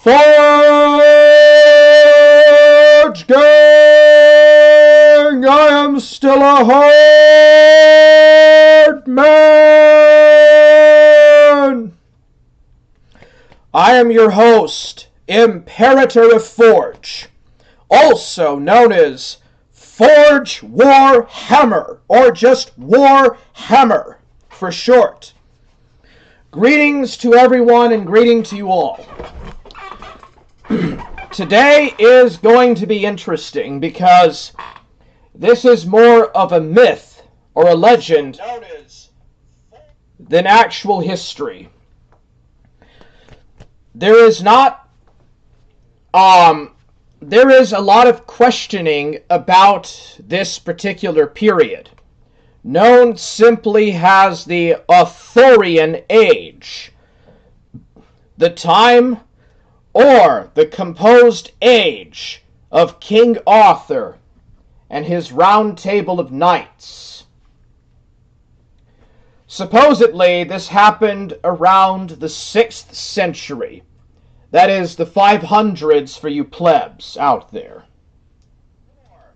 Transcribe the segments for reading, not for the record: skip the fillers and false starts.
Forge gang, I am still a hard man. I am your host, Imperator of Forge, also known as ForgeWarHammer, or just Warhammer for short. Greetings to everyone and greeting to you all. Today is going to be interesting because this is more of a myth or a legend than actual history. There is a lot of questioning about this particular period, known simply as the Arthurian Age, the time or the composed age of King Arthur and his round table of knights. Supposedly, this happened around the 6th century. That is, the 500s for you plebs out there.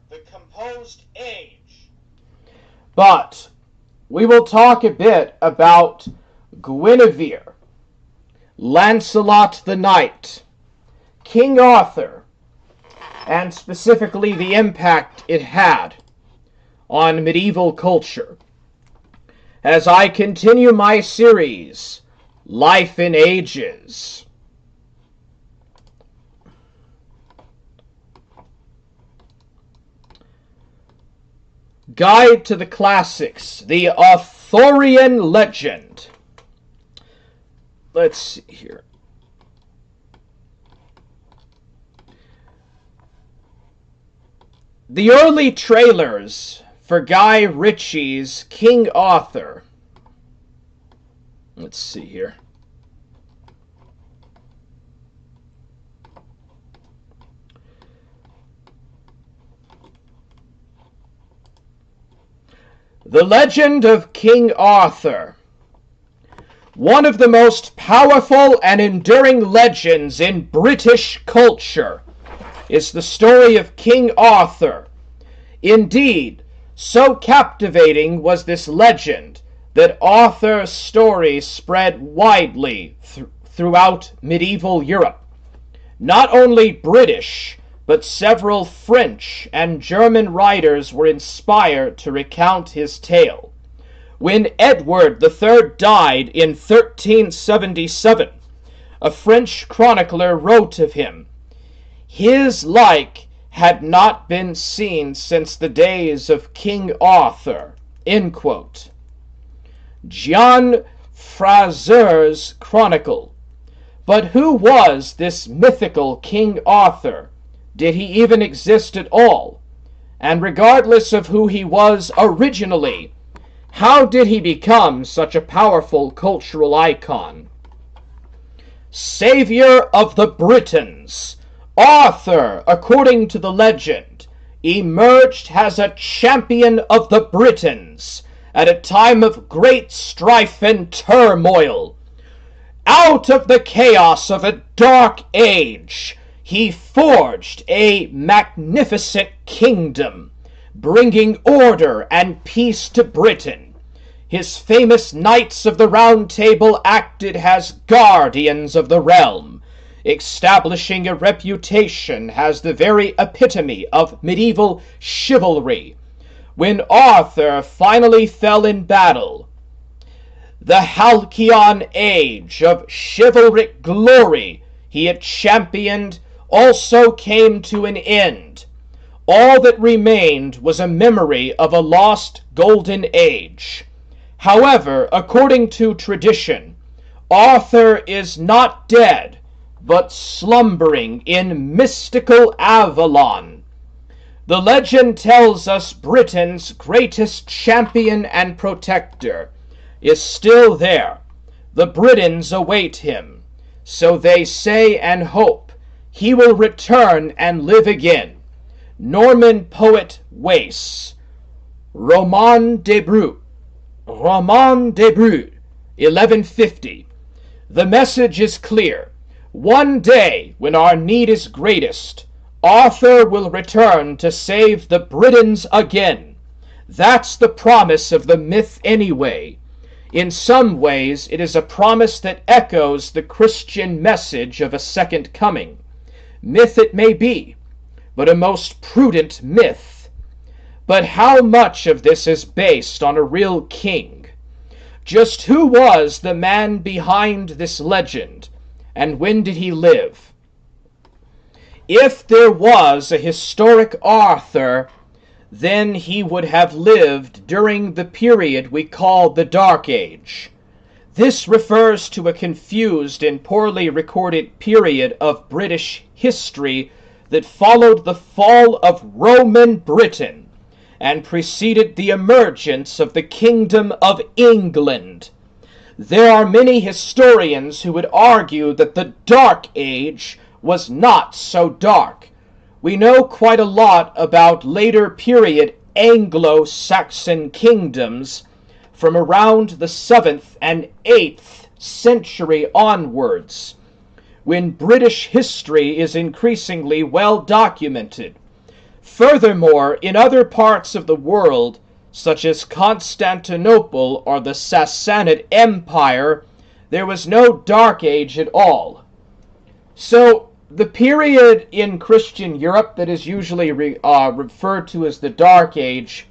The composed age. But we will talk a bit about Guinevere, Lancelot the Knight, King Arthur, and specifically the impact it had on medieval culture, as I continue my series, Life in Ages. Guide to the Classics, the Arthurian Legend. Let's see here. The early trailers for Guy Ritchie's King Arthur. Let's see here. The Legend of King Arthur. One of the most powerful and enduring legends in British culture is the story of King Arthur. Indeed, so captivating was this legend that Arthur's story spread widely throughout medieval Europe. Not only British, but several French and German writers were inspired to recount his tale. When Edward III died in 1377, a French chronicler wrote of him, "His like had not been seen since the days of King Arthur." End quote. Jean Fraser's Chronicle. But who was this mythical King Arthur? Did he even exist at all? And regardless of who he was originally, how did he become such a powerful cultural icon? Savior of the Britons, Arthur, according to the legend, emerged as a champion of the Britons at a time of great strife and turmoil. Out of the chaos of a dark age, he forged a magnificent kingdom, bringing order and peace to Britain. His famous Knights of the Round Table acted as guardians of the realm, establishing a reputation as the very epitome of medieval chivalry. When Arthur finally fell in battle, the halcyon age of chivalric glory he had championed also came to an end. All that remained was a memory of a lost golden age. However, according to tradition, Arthur is not dead, but slumbering in mystical Avalon. The legend tells us Britain's greatest champion and protector is still there. The Britons await him, so they say and hope he will return and live again. Norman poet Wace, Roman de Brut, 1150. The message is clear. One day, when our need is greatest, Arthur will return to save the Britons again. That's the promise of the myth anyway. In some ways, it is a promise that echoes the Christian message of a second coming. Myth it may be, but a most prudent myth. But how much of this is based on a real king? Just who was the man behind this legend, and when did he live? If there was a historic Arthur, then he would have lived during the period we call the Dark Age. This refers to a confused and poorly recorded period of British history that followed the fall of Roman Britain and preceded the emergence of the Kingdom of England. There are many historians who would argue that the Dark Age was not so dark. We know quite a lot about later period Anglo-Saxon kingdoms from around the 7th and 8th century onwards, when British history is increasingly well documented. Furthermore, in other parts of the world, such as Constantinople or the Sassanid Empire, there was no Dark Age at all. So, the period in Christian Europe that is usually referred to as the Dark Age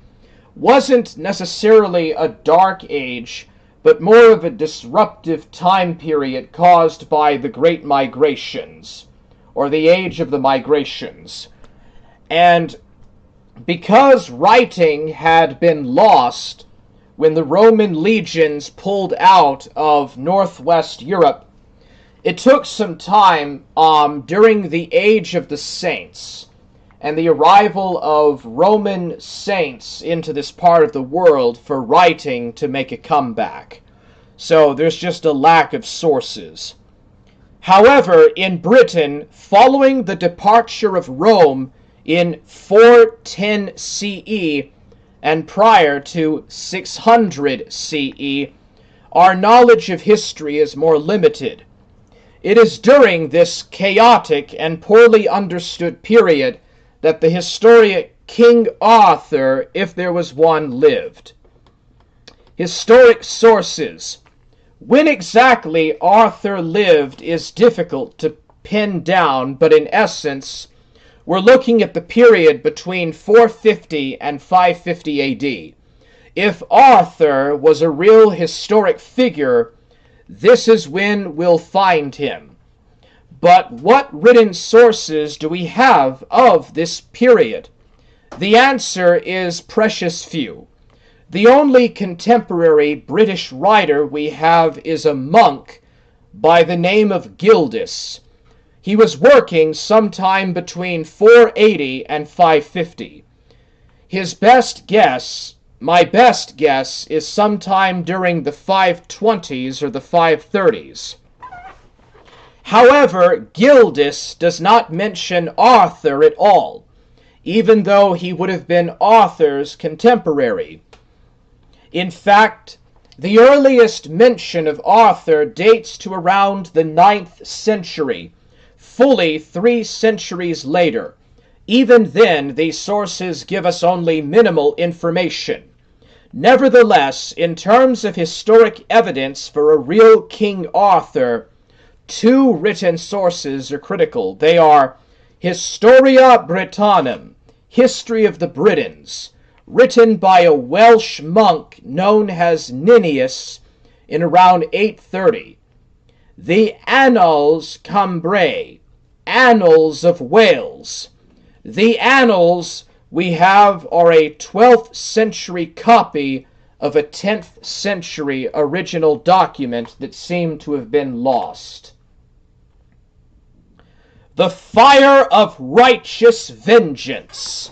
wasn't necessarily a Dark Age, but more of a disruptive time period caused by the Great Migrations, or the Age of the Migrations. And because writing had been lost when the Roman legions pulled out of northwest Europe, it took some time during the Age of the Saints and the arrival of Roman saints into this part of the world for writing to make a comeback. So there's just a lack of sources. However, in Britain, following the departure of Rome in 410 CE and prior to 600 CE, our knowledge of history is more limited. It is during this chaotic and poorly understood period that the historic King Arthur, if there was one, lived. Historic sources. When exactly Arthur lived is difficult to pin down, but in essence, we're looking at the period between 450 and 550 AD. If Arthur was a real historic figure, this is when we'll find him. But what written sources do we have of this period? The answer is precious few. The only contemporary British writer we have is a monk by the name of Gildas. He was working sometime between 480 and 550. My best guess, is sometime during the 520s or the 530s. However, Gildas does not mention Arthur at all, even though he would have been Arthur's contemporary. In fact, the earliest mention of Arthur dates to around the 9th century, fully 3 centuries later. Even then, these sources give us only minimal information. Nevertheless, in terms of historic evidence for a real King Arthur, 2 written sources are critical. They are Historia Britannicum, History of the Britons, written by a Welsh monk known as Ninnius in around 830. The Annals Cumbrae, Annals of Wales, The annals we have are a 12th century copy of a 10th century original document that seemed to have been lost. The fire of righteous vengeance.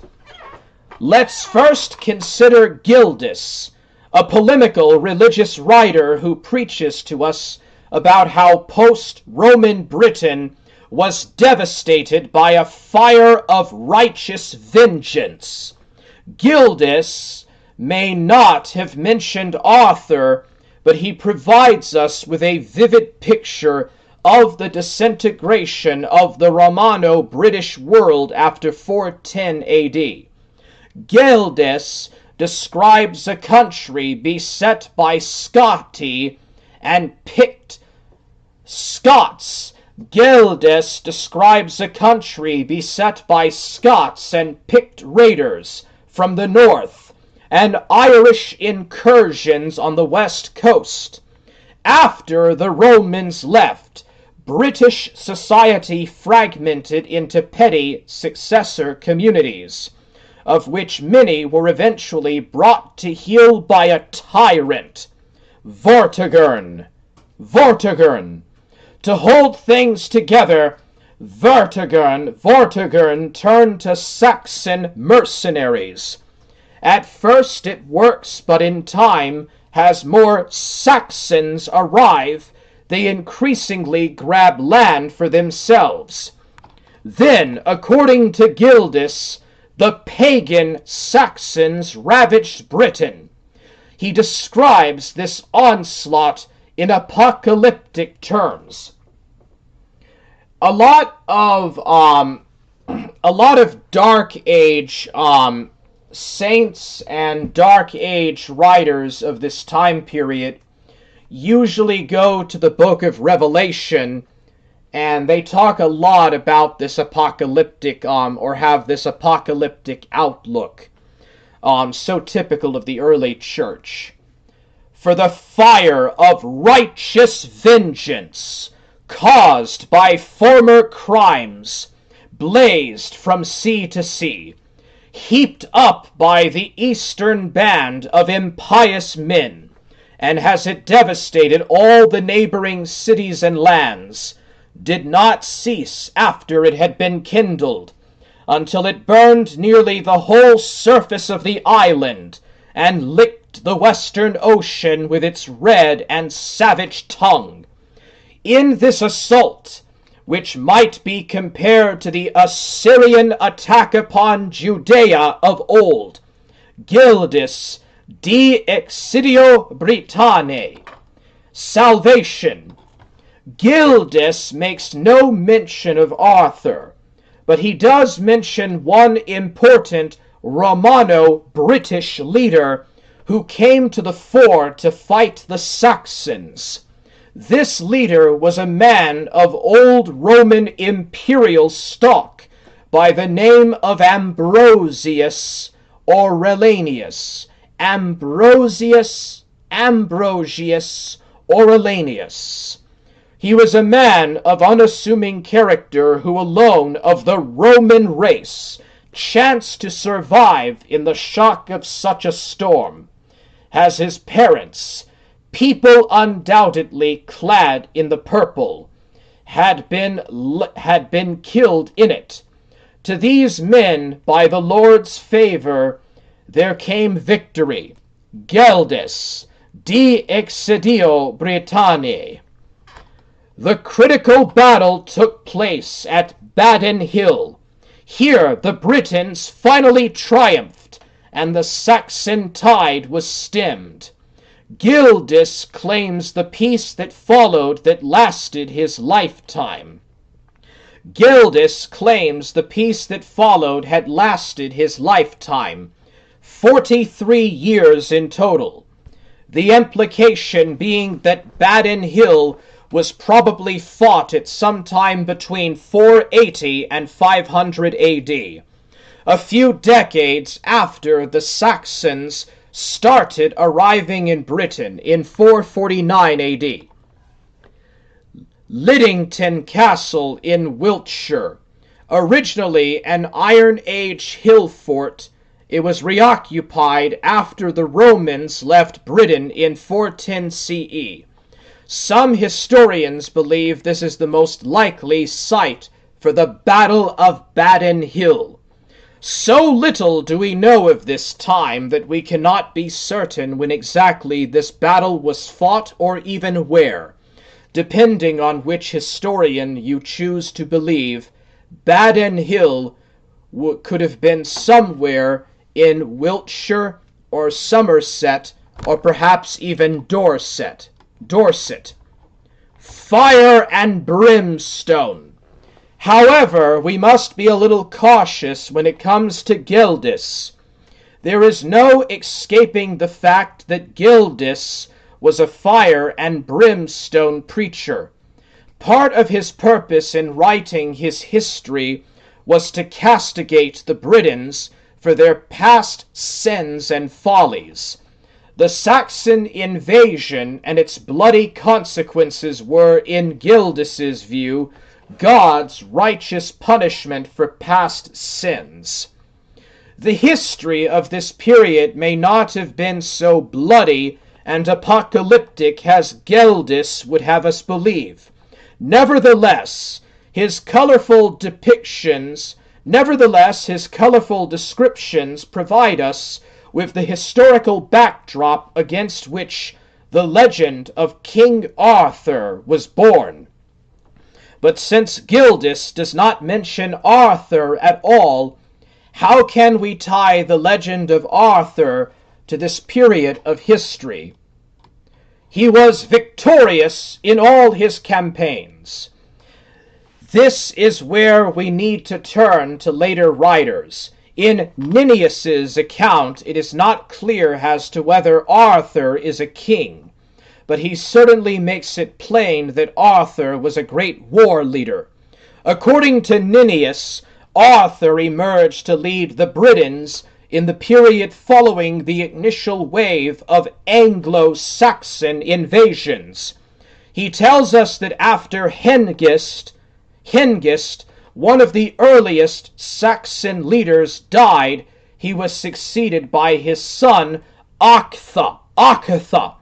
Let's first consider Gildas, a polemical religious writer who preaches to us about how post-Roman Britain was devastated by a fire of righteous vengeance. Gildas may not have mentioned Arthur, but he provides us with a vivid picture of the disintegration of the Romano-British world after 410 AD. Gildas describes a country beset by Scotti and picked Scots. Gildas describes a country beset by Scots and picked raiders from the north and Irish incursions on the west coast. After the Romans left, British society fragmented into petty successor communities, of which many were eventually brought to heel by a tyrant, Vortigern. To hold things together, Vortigern turned to Saxon mercenaries. At first it works, but in time, as more Saxons arrive, they increasingly grab land for themselves. Then, according to Gildas, the pagan Saxons ravaged Britain. He describes this onslaught in apocalyptic terms. A lot of Dark Age saints and Dark Age writers of this time period usually go to the book of Revelation, and they talk a lot about this apocalyptic, or have this apocalyptic outlook, so typical of the early church. For the fire of righteous vengeance, caused by former crimes, blazed from sea to sea, heaped up by the eastern band of impious men, and as it devastated all the neighboring cities and lands, did not cease after it had been kindled, until it burned nearly the whole surface of the island, and licked the western ocean with its red and savage tongue. In this assault, which might be compared to the Assyrian attack upon Judea of old, Gildas, De Excidio Britanniae, salvation. Gildas makes no mention of Arthur, but he does mention one important Romano-British leader who came to the fore to fight the Saxons. This leader was a man of old Roman imperial stock by the name of Ambrosius Aurelianus. Ambrosius Aurelianus. He was a man of unassuming character who alone of the Roman race chanced to survive in the shock of such a storm. As his parents, people undoubtedly clad in the purple, had been killed in it. To these men, by the Lord's favor, there came victory. Gildas, De Excidio Britanniae. The critical battle took place at Badon Hill. Here the Britons finally triumphed, and the Saxon tide was stemmed. Gildas claims the peace that followed that lasted his lifetime. Gildas claims the peace that followed had lasted his lifetime, 43 years in total. The implication being that Badon Hill was probably fought at some time between 480 and 500 AD, a few decades after the Saxons started arriving in Britain in 449 AD. Liddington Castle in Wiltshire, Originally an Iron Age hill fort, it was reoccupied after the Romans left Britain in 410 CE. Some historians believe this is the most likely site for the Battle of Badon Hill. So little do we know of this time that we cannot be certain when exactly this battle was fought or even where. Depending on which historian you choose to believe, Badon Hill could have been somewhere in Wiltshire or Somerset or perhaps even Dorset. Fire and brimstone. However, we must be a little cautious when it comes to Gildas. There is no escaping the fact that Gildas was a fire and brimstone preacher. Part of his purpose in writing his history was to castigate the Britons for their past sins and follies. The Saxon invasion and its bloody consequences were, in Gildas's view, God's righteous punishment for past sins. The history of this period may not have been so bloody and apocalyptic as Gildas would have us believe. Nevertheless, his colorful descriptions provide us with the historical backdrop against which the legend of King Arthur was born. But since Gildas does not mention Arthur at all, how can we tie the legend of Arthur to this period of history? He was victorious in all his campaigns. This is where we need to turn to later writers. In Nennius's account, it is not clear as to whether Arthur is a king, but he certainly makes it plain that Arthur was a great war leader. According to Nennius, Arthur emerged to lead the Britons in the period following the initial wave of Anglo-Saxon invasions. He tells us that after Hengist, one of the earliest Saxon leaders, died, he was succeeded by his son Octha.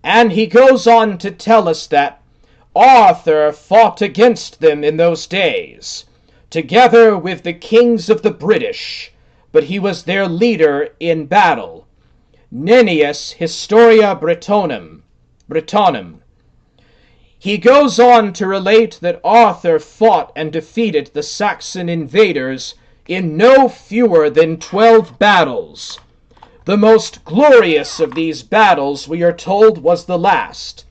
And he goes on to tell us that Arthur fought against them in those days, together with the kings of the British, but he was their leader in battle. Nennius, Historia Britonum. He goes on to relate that Arthur fought and defeated the Saxon invaders in no fewer than 12 battles. The most glorious of these battles, we are told, was the last.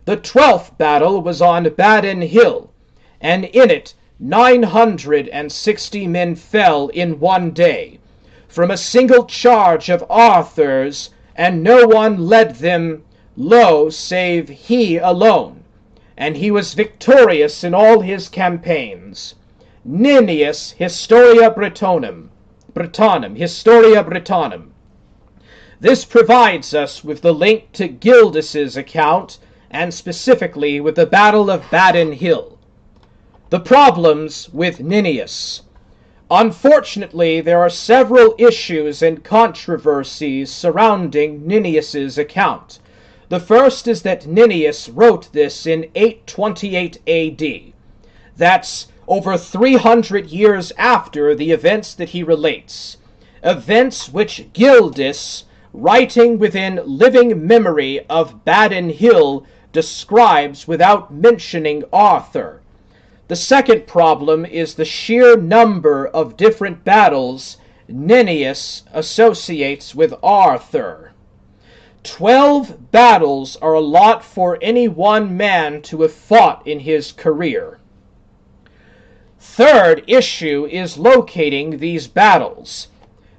The 12th battle was on Badon Hill, and in it 960 men fell in one day, from a single charge of Arthur's, and no one led them low save he alone, and he was victorious in all his campaigns. Nennius, Historia Britonum. This provides us with the link to Gildas's account, and specifically with the Battle of Badon Hill. The problems with Nennius. Unfortunately, there are several issues and controversies surrounding Nennius's account. The first is that Nennius wrote this in 828 AD. That's over 300 years after the events that he relates. Events which Gildas, writing within living memory of Badon Hill, describes without mentioning Arthur. The second problem is the sheer number of different battles Nennius associates with Arthur. 12 battles are a lot for any one man to have fought in his career. Third issue is locating these battles.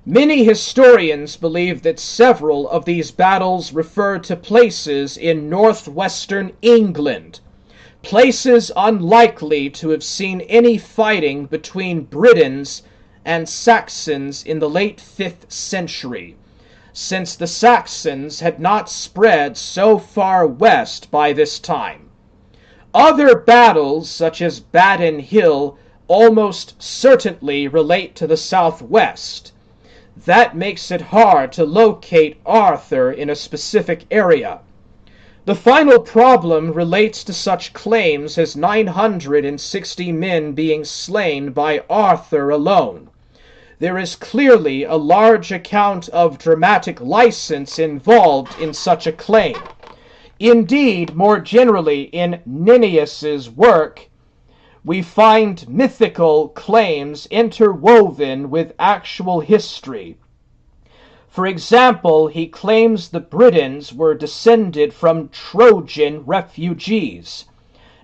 Many historians believe that several of these battles refer to places in northwestern England, places unlikely to have seen any fighting between Britons and Saxons in the late 5th century, since the Saxons had not spread so far west by this time. Other battles, such as Badon Hill, almost certainly relate to the southwest. That makes it hard to locate Arthur in a specific area. The final problem relates to such claims as 960 men being slain by Arthur alone. There is clearly a large account of dramatic license involved in such a claim. Indeed, more generally in Nennius's work, we find mythical claims interwoven with actual history. For example, he claims the Britons were descended from Trojan refugees.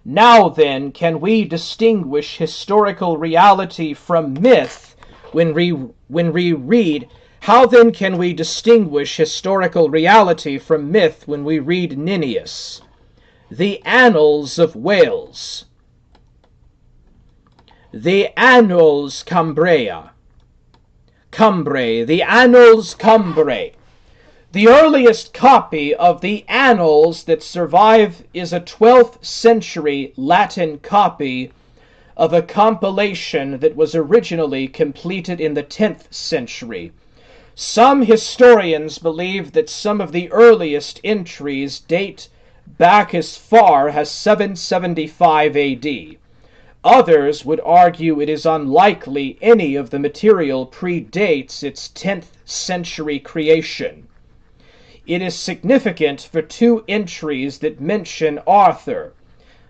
Now then, can we distinguish historical reality from myth when we read? How then can we distinguish historical reality from myth when we read Nennius? The Annals of Wales. The Annals Cumbrae, the Annals Cumbrae. The earliest copy of the Annals that survive is a 12th century Latin copy of a compilation that was originally completed in the 10th century. Some historians believe that some of the earliest entries date back as far as 775 AD. Others would argue it is unlikely any of the material predates its 10th century creation. It is significant for two entries that mention Arthur.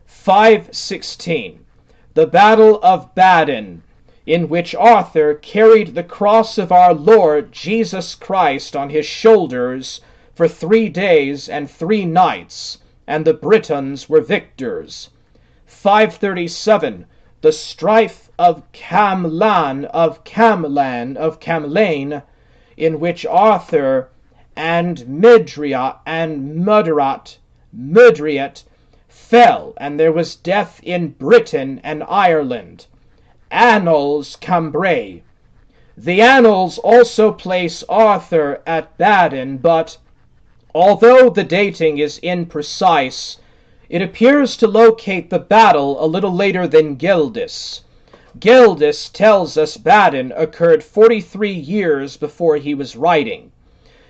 516, the Battle of Badon, in which Arthur carried the cross of our Lord Jesus Christ on his shoulders for 3 days and 3 nights, and the Britons were victors. 537, the strife of Camlan, in which Arthur and Mudriat fell, and there was death in Britain and Ireland. Annals Cumbrae. The Annals also place Arthur at Badon, but although the dating is imprecise, it appears to locate the battle a little later than Gildas. Gildas tells us Badon occurred 43 years before he was writing.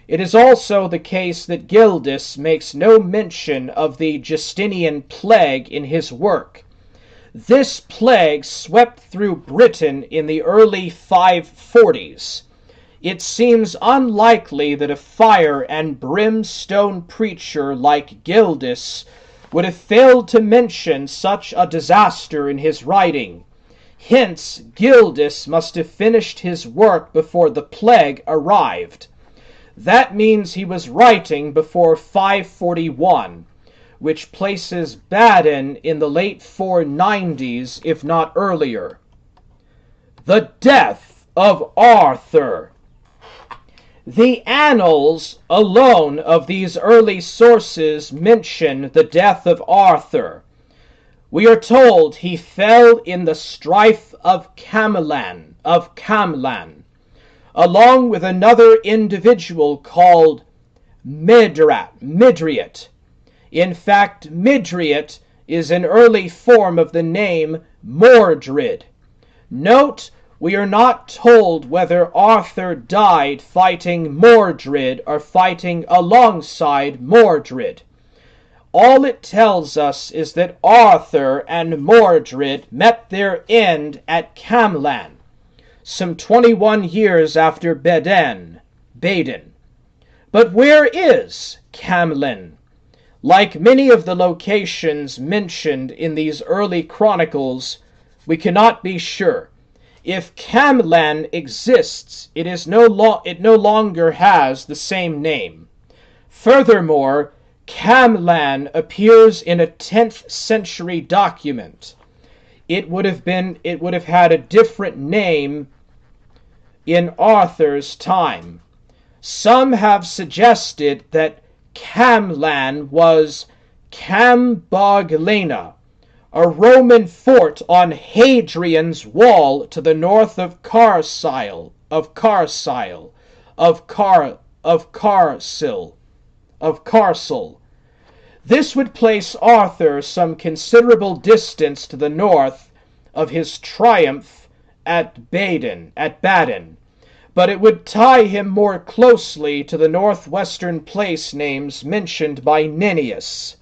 It is also the case that Gildas makes no mention of the Justinian plague in his work. This plague swept through Britain in the early 540s. It seems unlikely that a fire and brimstone preacher like Gildas would have failed to mention such a disaster in his writing. Hence, Gildas must have finished his work before the plague arrived. That means he was writing before 541, which places Badon in the late 490s, if not earlier. The death of Arthur. The annals alone of these early sources mention the death of Arthur. We are told he fell in the strife of Camlan, along with another individual called Midriat. In fact, Midriat is an early form of the name Mordred. Note, we are not told whether Arthur died fighting Mordred or fighting alongside Mordred. All it tells us is that Arthur and Mordred met their end at Camlan, some 21 years after Badon. But where is Camlan? Like many of the locations mentioned in these early chronicles, we cannot be sure. If Camlan exists, it no longer has the same name. Furthermore, Camlan appears in a 10th century document. It would have had a different name in Arthur's time. Some have suggested that Camlan was Camboglena, a Roman fort on Hadrian's wall to the north of Carsil. This would place Arthur some considerable distance to the north of his triumph at Baden, but it would tie him more closely to the northwestern place names mentioned by Nennius.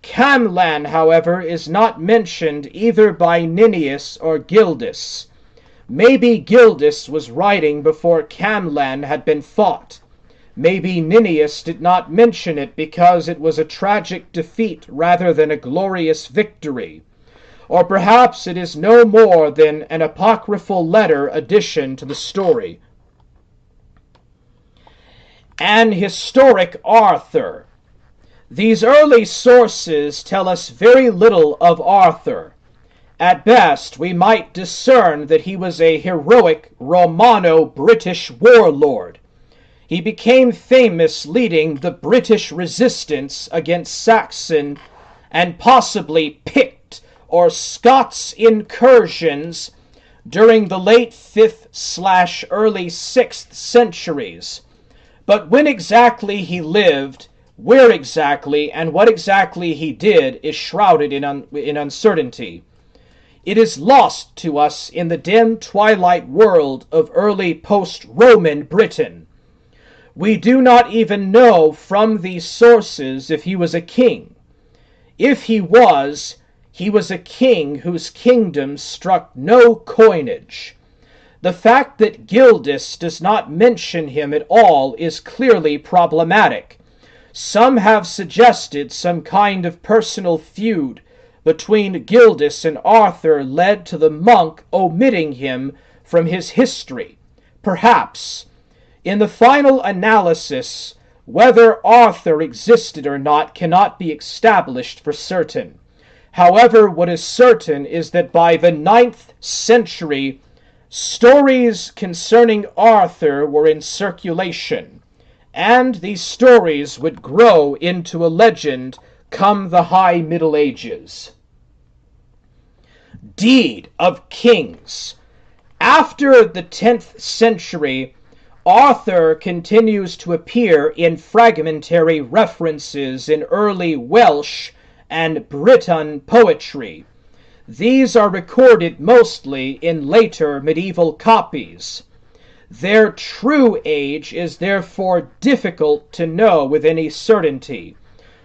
Camlan, however, is not mentioned either by Nennius or Gildas. Maybe Gildas was writing before Camlan had been fought. Maybe Nennius did not mention it because it was a tragic defeat rather than a glorious victory. Or perhaps it is no more than an apocryphal letter addition to the story. An historic Arthur. These early sources tell us very little of Arthur. At best, we might discern that he was a heroic Romano-British warlord. He became famous leading the British resistance against Saxon and possibly Pict or Scots incursions during the late 5th/early 6th centuries. But when exactly he lived, where exactly, and what exactly he did is shrouded in uncertainty. It is lost to us in the dim twilight world of early post-Roman Britain. We do not even know from these sources if he was a king. If he was a king whose kingdom struck no coinage. The fact that Gildas does not mention him at all is clearly problematic. Some have suggested some kind of personal feud between Gildas and Arthur led to the monk omitting him from his history. Perhaps. In the final analysis, whether Arthur existed or not cannot be established for certain. However, what is certain is that by the 9th century, stories concerning Arthur were in circulation, and these stories would grow into a legend come the High Middle Ages. Deed of Kings. After the 10th century, Arthur continues to appear in fragmentary references in early Welsh and Breton poetry. These are recorded mostly in later medieval copies. Their true age is therefore difficult to know with any certainty.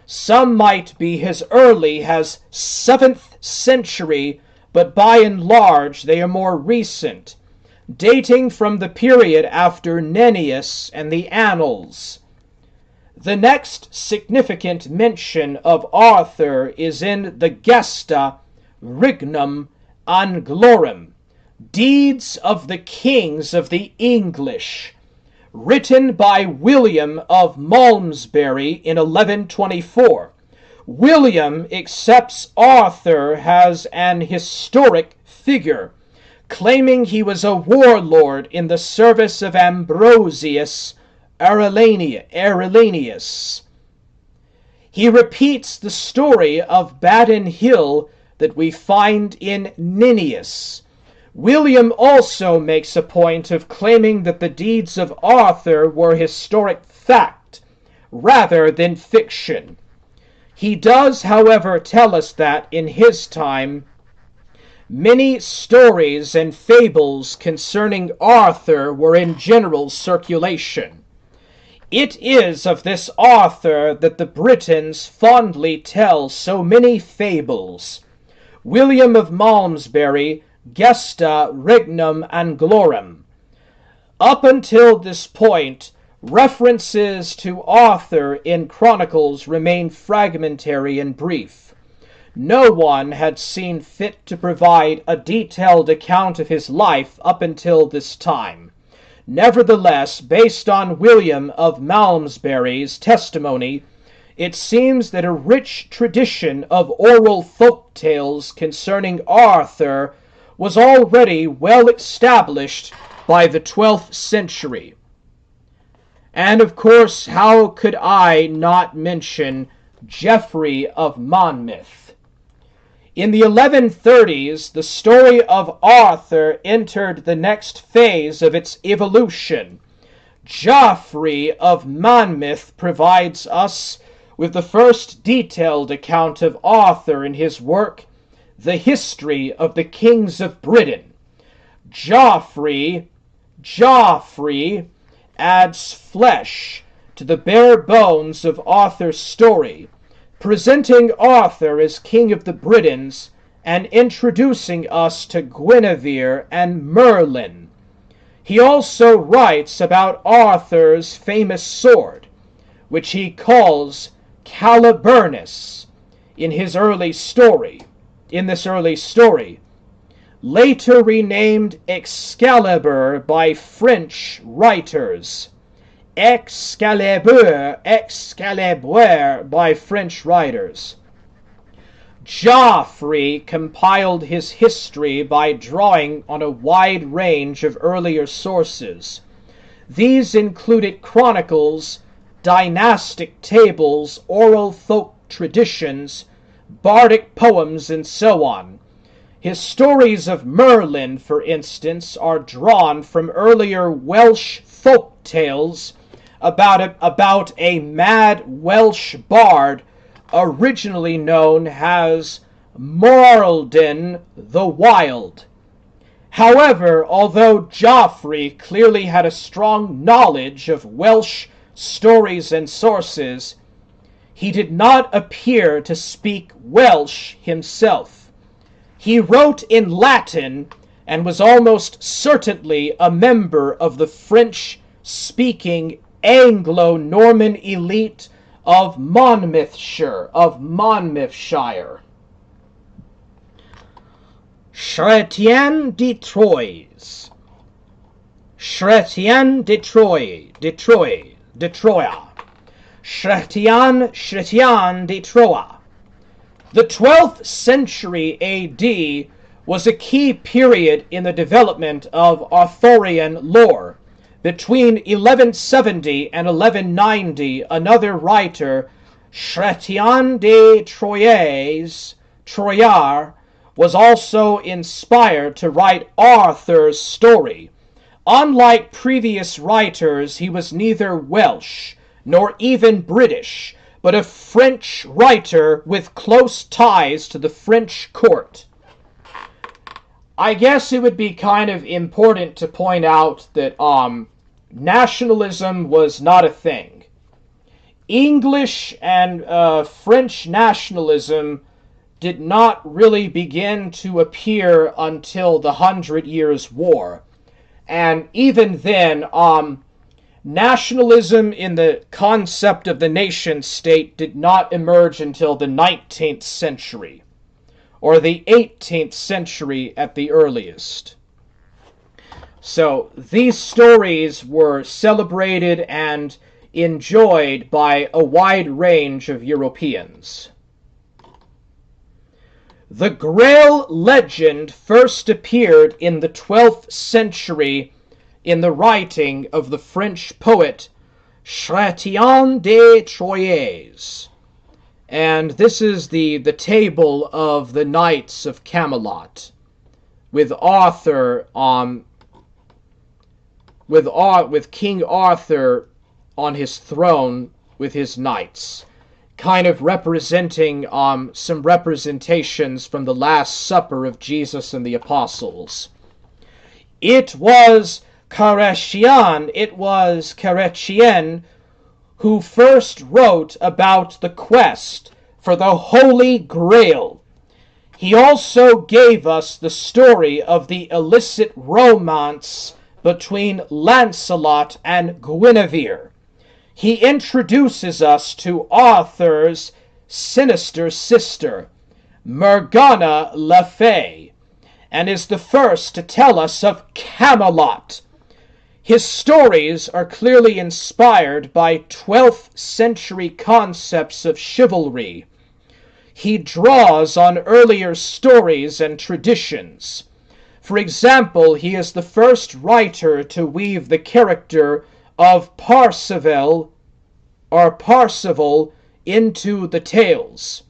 Some might be as early as 7th century, but by and large they are more recent, dating from the period after Nennius and the Annals. The next significant mention of Arthur is in the Gesta Regnum Anglorum, Deeds of the Kings of the English, written by William of Malmesbury in 1124. William accepts Arthur as an historic figure, claiming he was a warlord in the service of Ambrosius Aurelianus. He repeats the story of Badon Hill that we find in Nennius. William also makes a point of claiming that the deeds of Arthur were historic fact rather than fiction. He does, however, tell us that in his time many stories and fables concerning Arthur were in general circulation. It is of this Arthur that the Britons fondly tell so many fables. William of Malmesbury, Gesta Regnum Anglorum. Up until this point, references to Arthur in chronicles remain fragmentary and brief. No one had seen fit to provide a detailed account of his life up until this time. Nevertheless, based on William of Malmesbury's testimony, it seems that a rich tradition of oral folk tales concerning Arthur was already well established by the 12th century. And of course, how could I not mention Geoffrey of Monmouth? In the 1130s, the story of Arthur entered the next phase of its evolution. Geoffrey of Monmouth provides us with the first detailed account of Arthur in his work, the history of the kings of Britain. Joffrey adds flesh to the bare bones of Arthur's story, presenting Arthur as king of the Britons and introducing us to Guinevere and Merlin. He also writes about Arthur's famous sword, which he calls Caliburnus in this early story, later renamed Excalibur by French writers. Excalibur by French writers. Joffrey compiled his history by drawing on a wide range of earlier sources. These included chronicles, dynastic tables, oral folk traditions, bardic poems, and so on. His stories of Merlin, for instance, are drawn from earlier Welsh folk tales about a mad Welsh bard originally known as Morldin the Wild. However, although Joffrey clearly had a strong knowledge of Welsh stories and sources, he did not appear to speak Welsh himself. He wrote in Latin and was almost certainly a member of the French-speaking Anglo-Norman elite of Monmouthshire. Chrétien de Troyes. Chrétien de Troyes. Chrétien de Troyes. The 12th century AD was a key period in the development of Arthurian lore. Between 1170 and 1190, another writer, Chrétien de Troyes, was also inspired to write Arthur's story. Unlike previous writers, he was neither Welsh nor even British, but a French writer with close ties to the French court. I guess it would be kind of important to point out that nationalism was not a thing. English and French nationalism did not really begin to appear until the 100 Years' War. And even then, nationalism in the concept of the nation-state did not emerge until the 19th century, or the 18th century at the earliest. So these stories were celebrated and enjoyed by a wide range of Europeans. The Grail legend first appeared in the 12th century in the writing of the French poet Chrétien de Troyes. And this is the table of the Knights of Camelot, with Arthur with King Arthur on his throne with his knights, kind of representing some representations from the Last Supper of Jesus and the Apostles. It was Chrétien who first wrote about the quest for the Holy Grail. He also gave us the story of the illicit romance between Lancelot and Guinevere. He introduces us to Arthur's sinister sister, Morgana le Fay, and is the first to tell us of Camelot. His stories are clearly inspired by 12th century concepts of chivalry. He draws on earlier stories and traditions. For example, he is the first writer to weave the character of Parzival into the tales.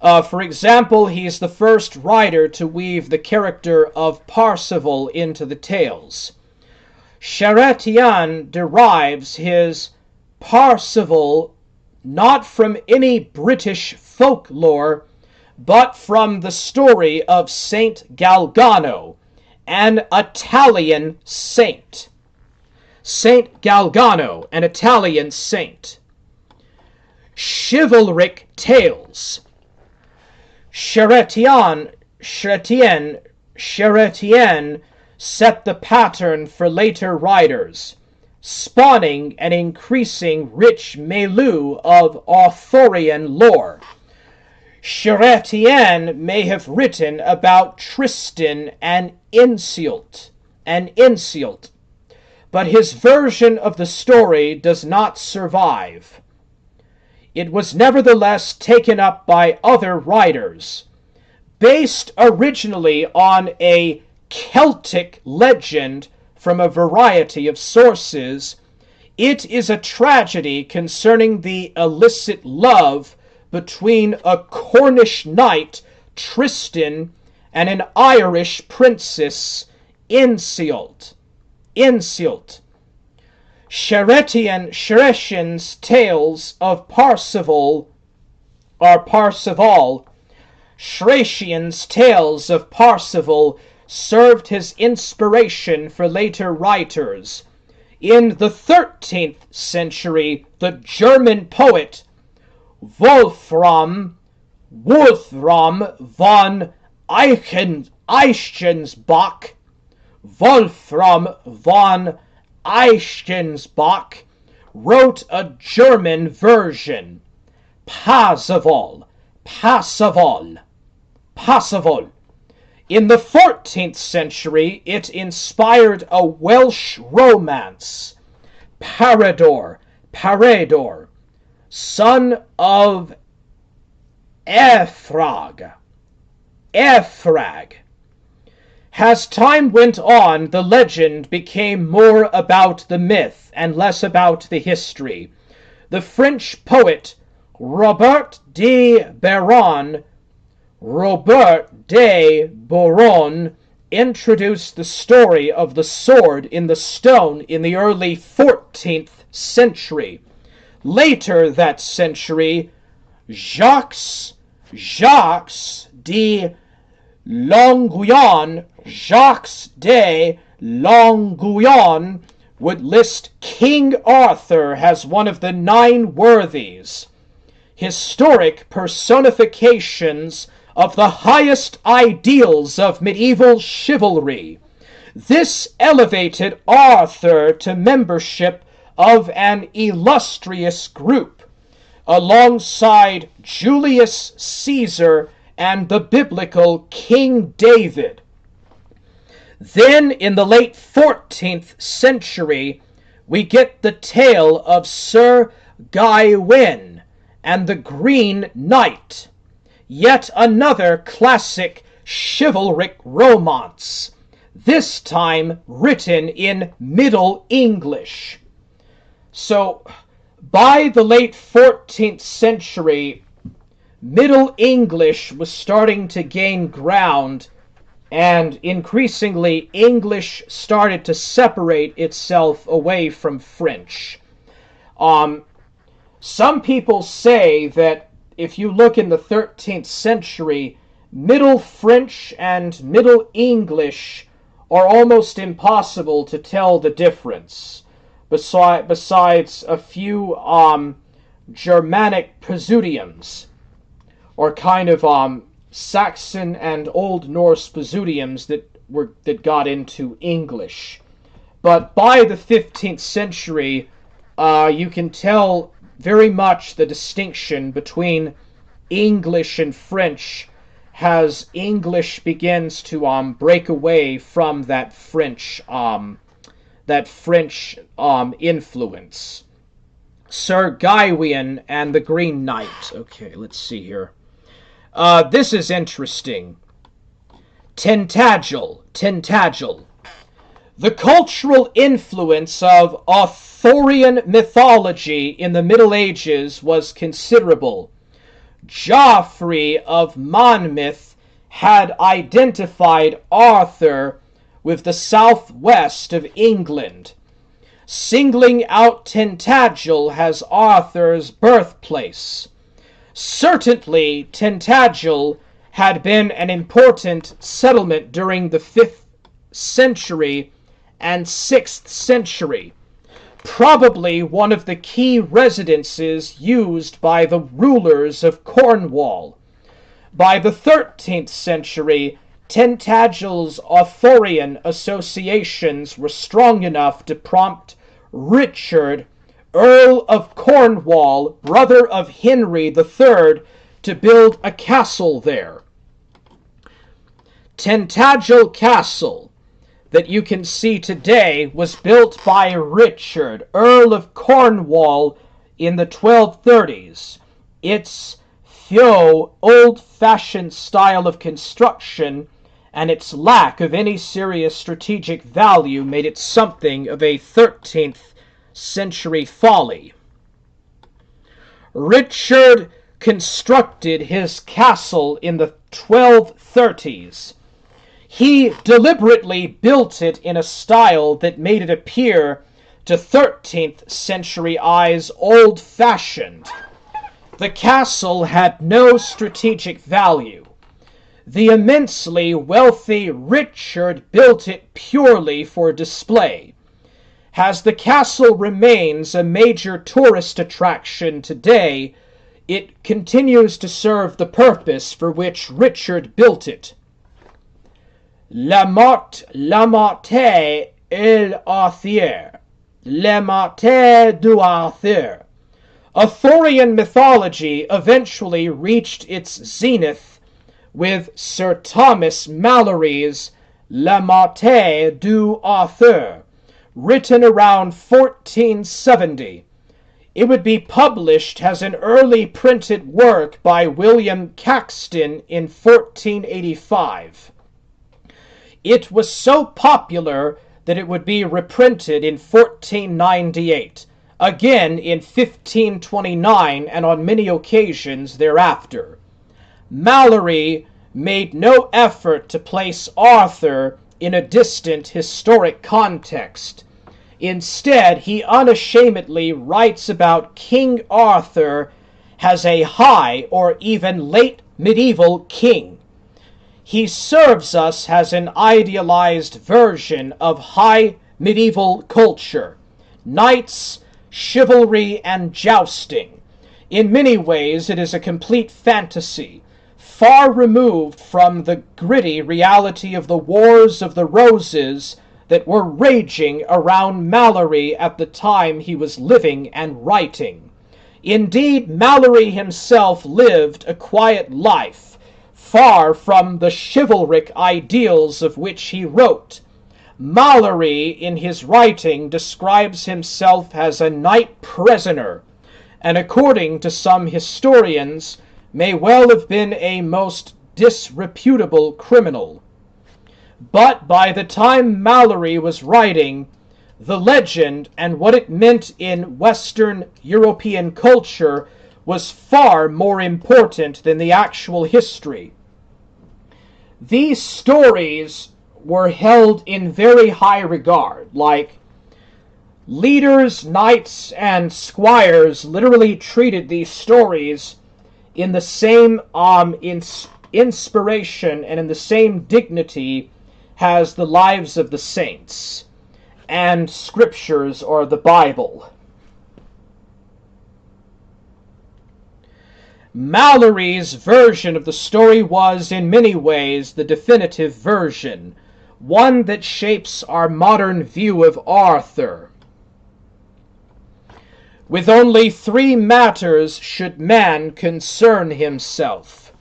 For example, he is the first writer to weave the character of Parzival into the tales. Chrétien derives his Parzival not from any British folklore, but from the story of Saint Galgano, an Italian saint. Saint Galgano, an Italian saint. Chivalric tales. Chrétien set the pattern for later writers, spawning an increasing rich milieu of Arthurian lore. Chrétien may have written about Tristan and Iseult, but his version of the story does not survive. It was nevertheless taken up by other writers. Based originally on a Celtic legend from a variety of sources, it is a tragedy concerning the illicit love between a Cornish knight, Tristan, and an Irish princess, Iseult. Chrétien's tales of Parzival served his inspiration for later writers. In the 13th century, the German poet Wolfram von Eichenbach wrote a German version, Parzival. In the 14th century, it inspired a Welsh romance, Paredor, son of Eaphrag. As time went on, the legend became more about the myth and less about the history. The French poet Robert de Boron introduced the story of the sword in the stone in the early 14th century. Later that century, Jacques de Longuyon would list King Arthur as one of the 9 worthies, historic personifications of the highest ideals of medieval chivalry. This elevated Arthur to membership of an illustrious group, alongside Julius Caesar and the biblical King David. Then, in the late 14th century, we get the tale of Sir Gawain and the Green Knight, yet another classic chivalric romance, this time written in Middle English. So, by the late 14th century, Middle English was starting to gain ground, and increasingly English started to separate itself away from French. Some people say that if you look in the 13th century, Middle French and Middle English are almost impossible to tell the difference, besides a few Germanic pseudiums, or kind of Saxon and Old Norse pseudiums that got into English. But by the 15th century, you can tell very much the distinction between English and French as English begins to break away from that French influence. Sir Gawain and the Green Knight. Okay, let's see here. This is interesting. Tintagel. The cultural influence of Arthurian mythology in the Middle Ages was considerable. Geoffrey of Monmouth had identified Arthur with the southwest of England, singling out Tintagel as Arthur's birthplace. Certainly, Tintagel had been an important settlement during the 5th century and 6th century, probably one of the key residences used by the rulers of Cornwall. By the 13th century, Tintagel's Arthurian associations were strong enough to prompt Richard, Earl of Cornwall, brother of Henry III, to build a castle there. Tintagel Castle, that you can see today, was built by Richard, Earl of Cornwall, in the 1230s. Its faux, old-fashioned style of construction and its lack of any serious strategic value made it something of a 13th century folly. Richard constructed his castle in the 1230s. He deliberately built it in a style that made it appear to 13th century eyes old-fashioned. The castle had no strategic value. The immensely wealthy Richard built it purely for display. As the castle remains a major tourist attraction today, it continues to serve the purpose for which Richard built it. La morte et l'Arthur. La morte du Arthur. Arthurian mythology eventually reached its zenith with Sir Thomas Malory's La morte du Arthur, written around 1470. It would be published as an early printed work by William Caxton in 1485. It was so popular that it would be reprinted in 1498, again in 1529, and on many occasions thereafter. Malory made no effort to place Arthur in a distant historic context. Instead, he unashamedly writes about King Arthur as a high or even late medieval king. He serves us as an idealized version of high medieval culture, knights, chivalry, and jousting. In many ways, it is a complete fantasy, far removed from the gritty reality of the Wars of the Roses that were raging around Malory at the time he was living and writing. Indeed, Malory himself lived a quiet life, far from the chivalric ideals of which he wrote. Malory, in his writing, describes himself as a knight prisoner, and according to some historians, may well have been a most disreputable criminal. But by the time Malory was writing, the legend and what it meant in Western European culture was far more important than the actual history. These stories were held in very high regard, like leaders, knights, and squires literally treated these stories in the same inspiration and in the same dignity as the lives of the saints and scriptures or the Bible. Malory's version of the story was, in many ways, the definitive version, one that shapes our modern view of Arthur. With only 3 matters should man concern himself.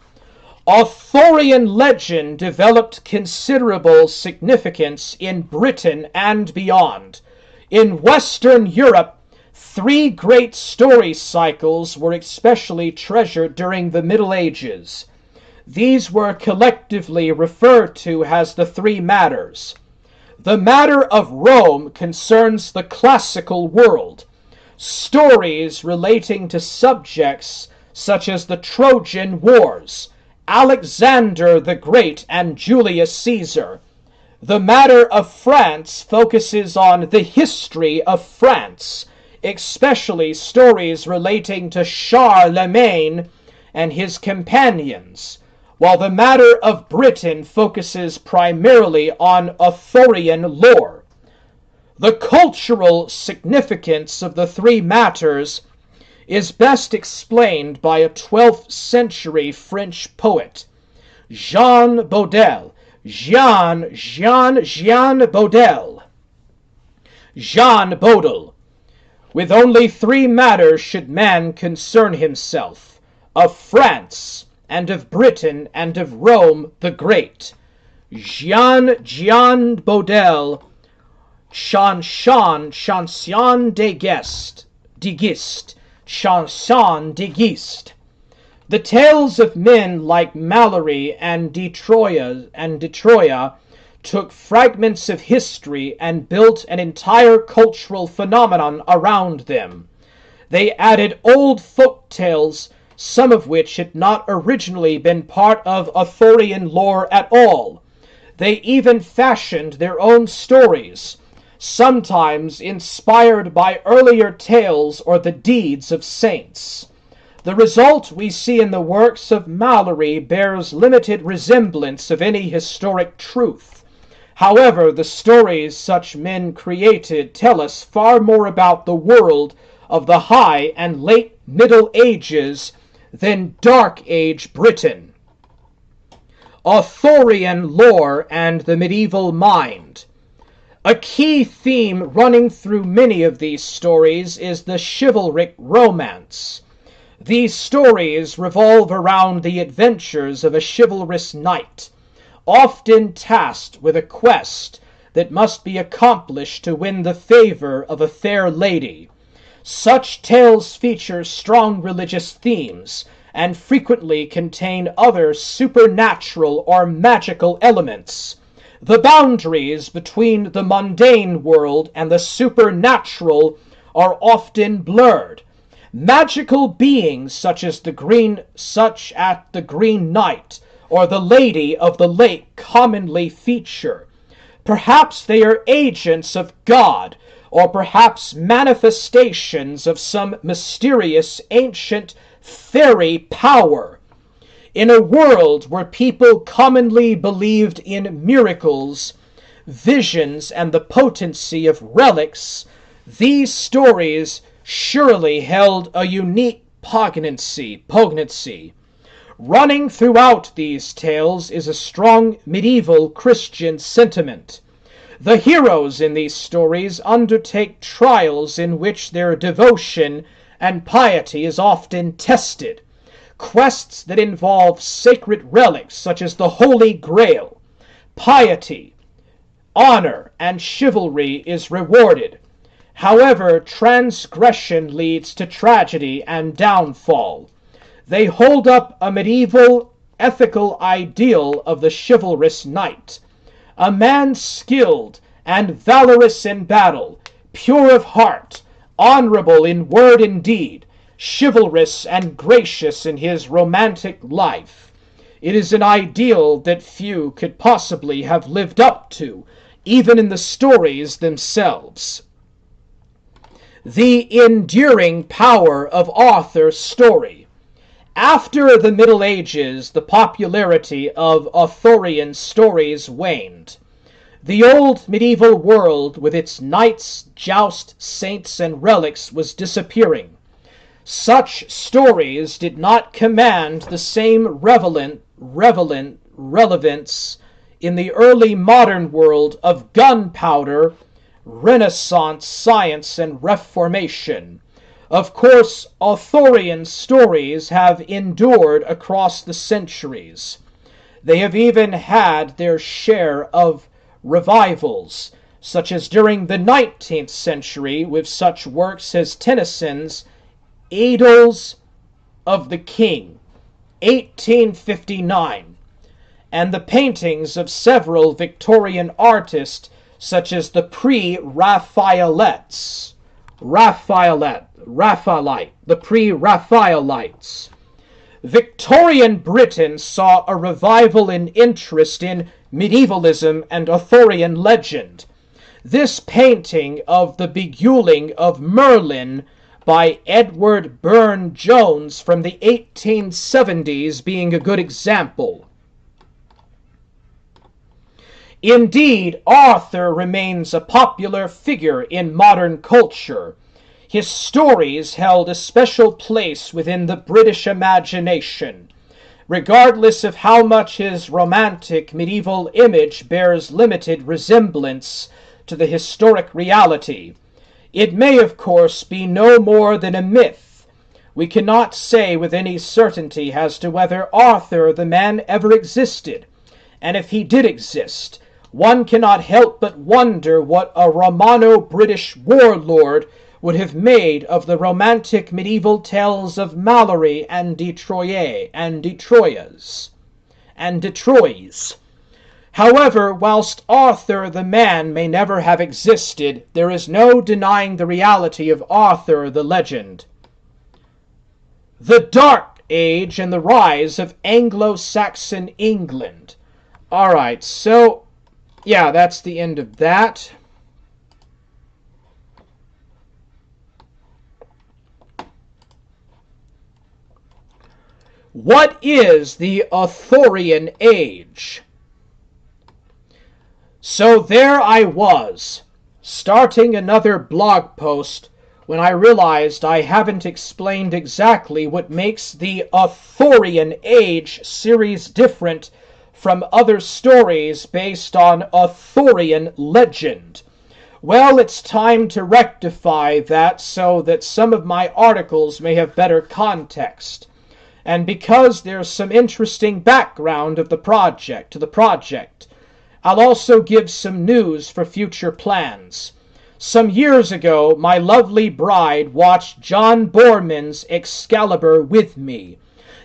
Arthurian legend developed considerable significance in Britain and beyond. In Western Europe, 3 great story cycles were especially treasured during the Middle Ages. These were collectively referred to as the 3 matters. The matter of Rome concerns the classical world. Stories relating to subjects such as the Trojan Wars, Alexander the Great, and Julius Caesar. The matter of France focuses on the history of France, especially stories relating to Charlemagne and his companions. while the matter of Britain focuses primarily on Arthurian lore. The cultural significance of the three matters is best explained by a 12th century French poet, Jean Baudel. Jean Baudel. Jean Baudel. With only three matters should man concern himself, of France, and of Britain, and of Rome the Great. Jean Baudel, Chanson de Gist, Chanson de Gist. The tales of men like Malory and de Troyes took fragments of history and built an entire cultural phenomenon around them. They added old folk tales, some of which had not originally been part of Arthurian lore at all. They even fashioned their own stories, sometimes inspired by earlier tales or the deeds of saints. The result we see in the works of Malory bears limited resemblance of any historic truth. However, the stories such men created tell us far more about the world of the High and Late Middle Ages than Dark Age Britain. Arthurian lore and the medieval mind. A key theme running through many of these stories is the chivalric romance. These stories revolve around the adventures of a chivalrous knight, often tasked with a quest that must be accomplished to win the favor of a fair lady. Such tales feature strong religious themes and frequently contain other supernatural or magical elements. The boundaries between the mundane world and the supernatural are often blurred. Magical beings such as the Green Knight or the Lady of the Lake commonly feature. Perhaps they are agents of God, or perhaps manifestations of some mysterious ancient fairy power. In a world where people commonly believed in miracles, visions, and the potency of relics, these stories surely held a unique poignancy. Running throughout these tales is a strong medieval Christian sentiment. The heroes in these stories undertake trials in which their devotion and piety is often tested. Quests that involve sacred relics such as the Holy Grail, piety, honor, and chivalry is rewarded. However, transgression leads to tragedy and downfall. They hold up a medieval ethical ideal of the chivalrous knight, a man skilled and valorous in battle, pure of heart, honorable in word and deed, chivalrous and gracious in his romantic life. It is an ideal that few could possibly have lived up to, even in the stories themselves. The enduring power of Arthur's story. After the Middle Ages, the popularity of Arthurian stories waned. The old medieval world, with its knights, jousts, saints, and relics, was disappearing. Such stories did not command the same relevance in the early modern world of gunpowder, Renaissance science, and Reformation. Of course, Arthurian stories have endured across the centuries. They have even had their share of revivals, such as during the 19th century with such works as Tennyson's Idylls of the King, 1859, and the paintings of several Victorian artists such as the pre-Raphaelites. Victorian Britain saw a revival in interest in medievalism and Arthurian legend. This painting of the beguiling of Merlin by Edward Burne-Jones from the 1870s being a good example. Indeed, Arthur remains a popular figure in modern culture. His stories held a special place within the British imagination, regardless of how much his romantic medieval image bears limited resemblance to the historic reality. It may, of course, be no more than a myth. We cannot say with any certainty as to whether Arthur the man ever existed, and if he did exist, one cannot help but wonder what a Romano-British warlord would have made of the romantic medieval tales of Malory and de Troyes. However, whilst Arthur the man may never have existed, there is no denying the reality of Arthur the legend. The Dark Age and the rise of Anglo-Saxon England. Alright, so yeah, that's the end of that. What is the Arthurian Age? So there I was, starting another blog post when I realized I haven't explained exactly what makes the Arthurian Age series different from other stories based on Arthurian legend. Well, it's time to rectify that so that some of my articles may have better context. And because there's some interesting background of the project, I'll also give some news for future plans. Some years ago, my lovely bride watched John Boorman's Excalibur with me.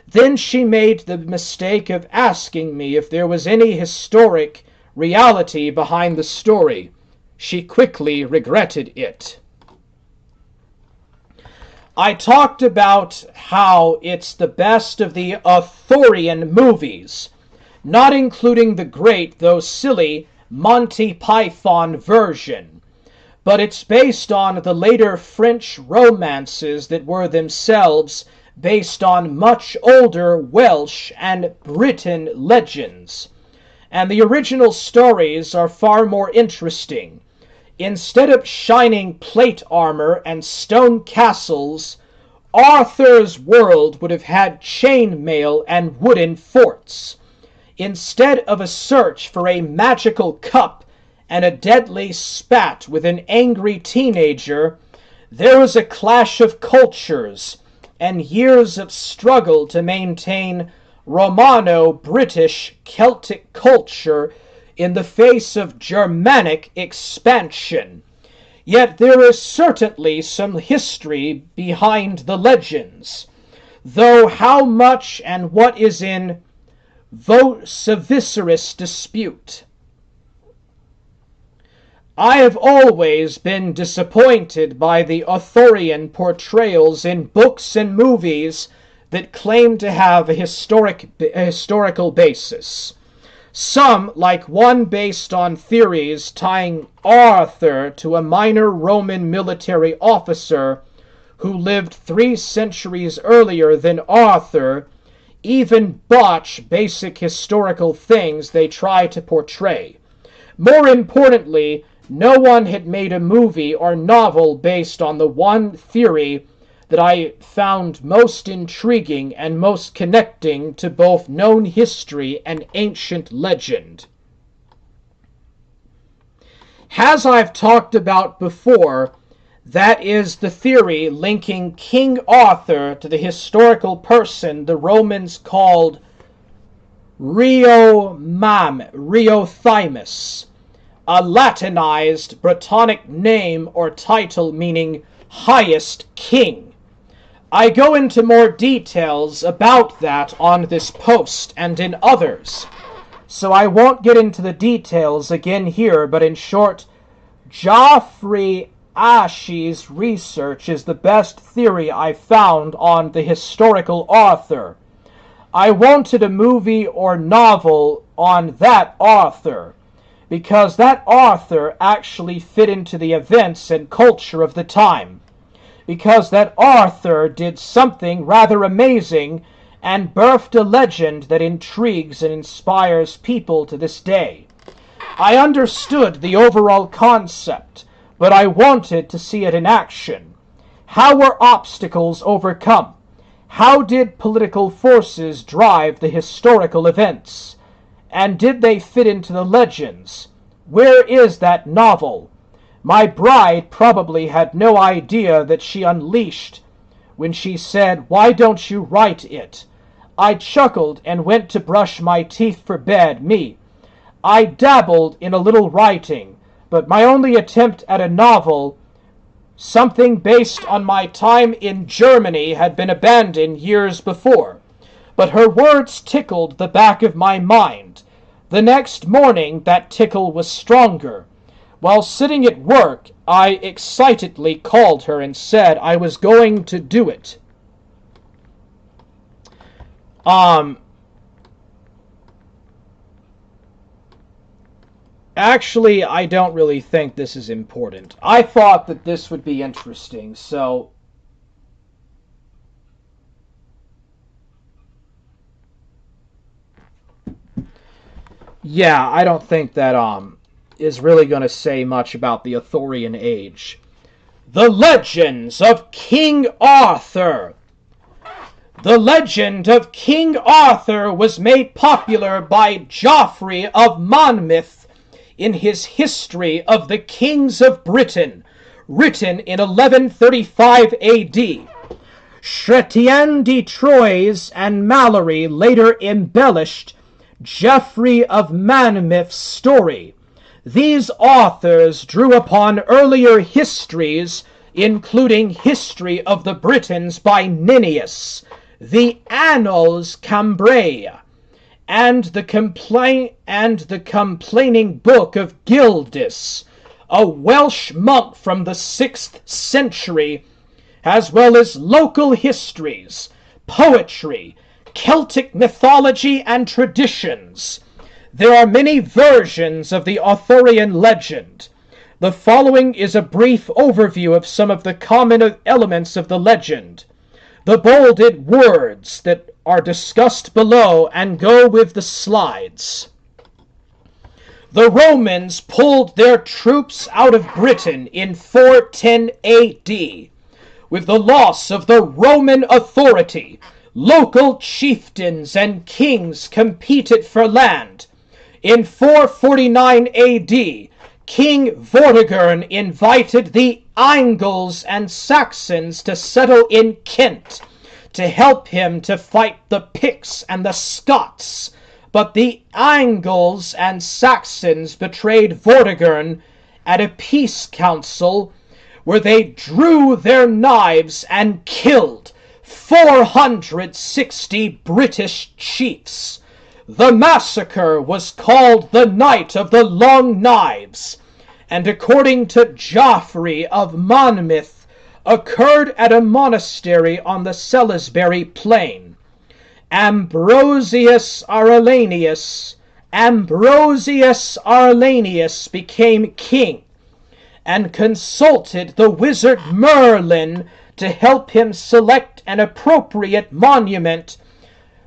Then she made the mistake of asking me if there was any historic reality behind the story. She quickly regretted it. I talked about how it's the best of the Arthurian movies, not including the great, though silly, Monty Python version, but it's based on the later French romances that were themselves based on much older Welsh and Briton legends. And the original stories are far more interesting. Instead of shining plate armor and stone castles, Arthur's world would have had chainmail and wooden forts. Instead of a search for a magical cup and a deadly spat with an angry teenager, there was a clash of cultures and years of struggle to maintain Romano-British Celtic culture in the face of Germanic expansion. Yet there is certainly some history behind the legends, though how much and what is in vociferous dispute. I have always been disappointed by the Arthurian portrayals in books and movies that claim to have a historical basis. Some, like one based on theories tying Arthur to a minor Roman military officer who lived 3 centuries earlier than Arthur, even botch basic historical things they try to portray. More importantly, no one had made a movie or novel based on the one theory that I found most intriguing and most connecting to both known history and ancient legend. As I've talked about before, that is the theory linking King Arthur to the historical person the Romans called Riothymos, a Latinized Brittonic name or title meaning highest king. I go into more details about that on this post and in others, so I won't get into the details again here, but in short, Geoffrey Ashe's research is the best theory I found on the historical Arthur. I wanted a movie or novel on that Arthur, because that Arthur actually fit into the events and culture of the time. because that Arthur did something rather amazing and birthed a legend that intrigues and inspires people to this day. I understood the overall concept, but I wanted to see it in action. How were obstacles overcome? How did political forces drive the historical events? And did they fit into the legends? Where is that novel? My bride probably had no idea that she unleashed when she said, "Why don't you write it?" I chuckled and went to brush my teeth for bed. I dabbled in a little writing, but my only attempt at a novel, something based on my time in Germany, had been abandoned years before. But her words tickled the back of my mind. The next morning that tickle was stronger. While sitting at work, I excitedly called her and said I was going to do it. Actually, I don't really think this is important. I thought that this would be interesting, so... Yeah, I don't think that, is really going to say much about the Arthurian Age. The Legends of King Arthur. The legend of King Arthur was made popular by Geoffrey of Monmouth in his History of the Kings of Britain, written in 1135 A.D. Chrétien de Troyes and Malory later embellished Geoffrey of Monmouth's story. These authors drew upon earlier histories, including History of the Britons by Nennius, the Annals Cambriae, and the Complaining Book of Gildus, a Welsh monk from the 6th century, as well as local histories, poetry, Celtic mythology, and traditions. There are many versions of the Arthurian legend. The following is a brief overview of some of the common elements of the legend. The bolded words that are discussed below and go with the slides. The Romans pulled their troops out of Britain in 410 AD. With the loss of the Roman authority, local chieftains and kings competed for land. In 449 AD, King Vortigern invited the Angles and Saxons to settle in Kent to help him to fight the Picts and the Scots. But the Angles and Saxons betrayed Vortigern at a peace council where they drew their knives and killed 460 British chiefs. The massacre was called the Night of the Long Knives, and according to Geoffrey of Monmouth, occurred at a monastery on the Salisbury Plain. Ambrosius Arlanius became king and consulted the wizard Merlin to help him select an appropriate monument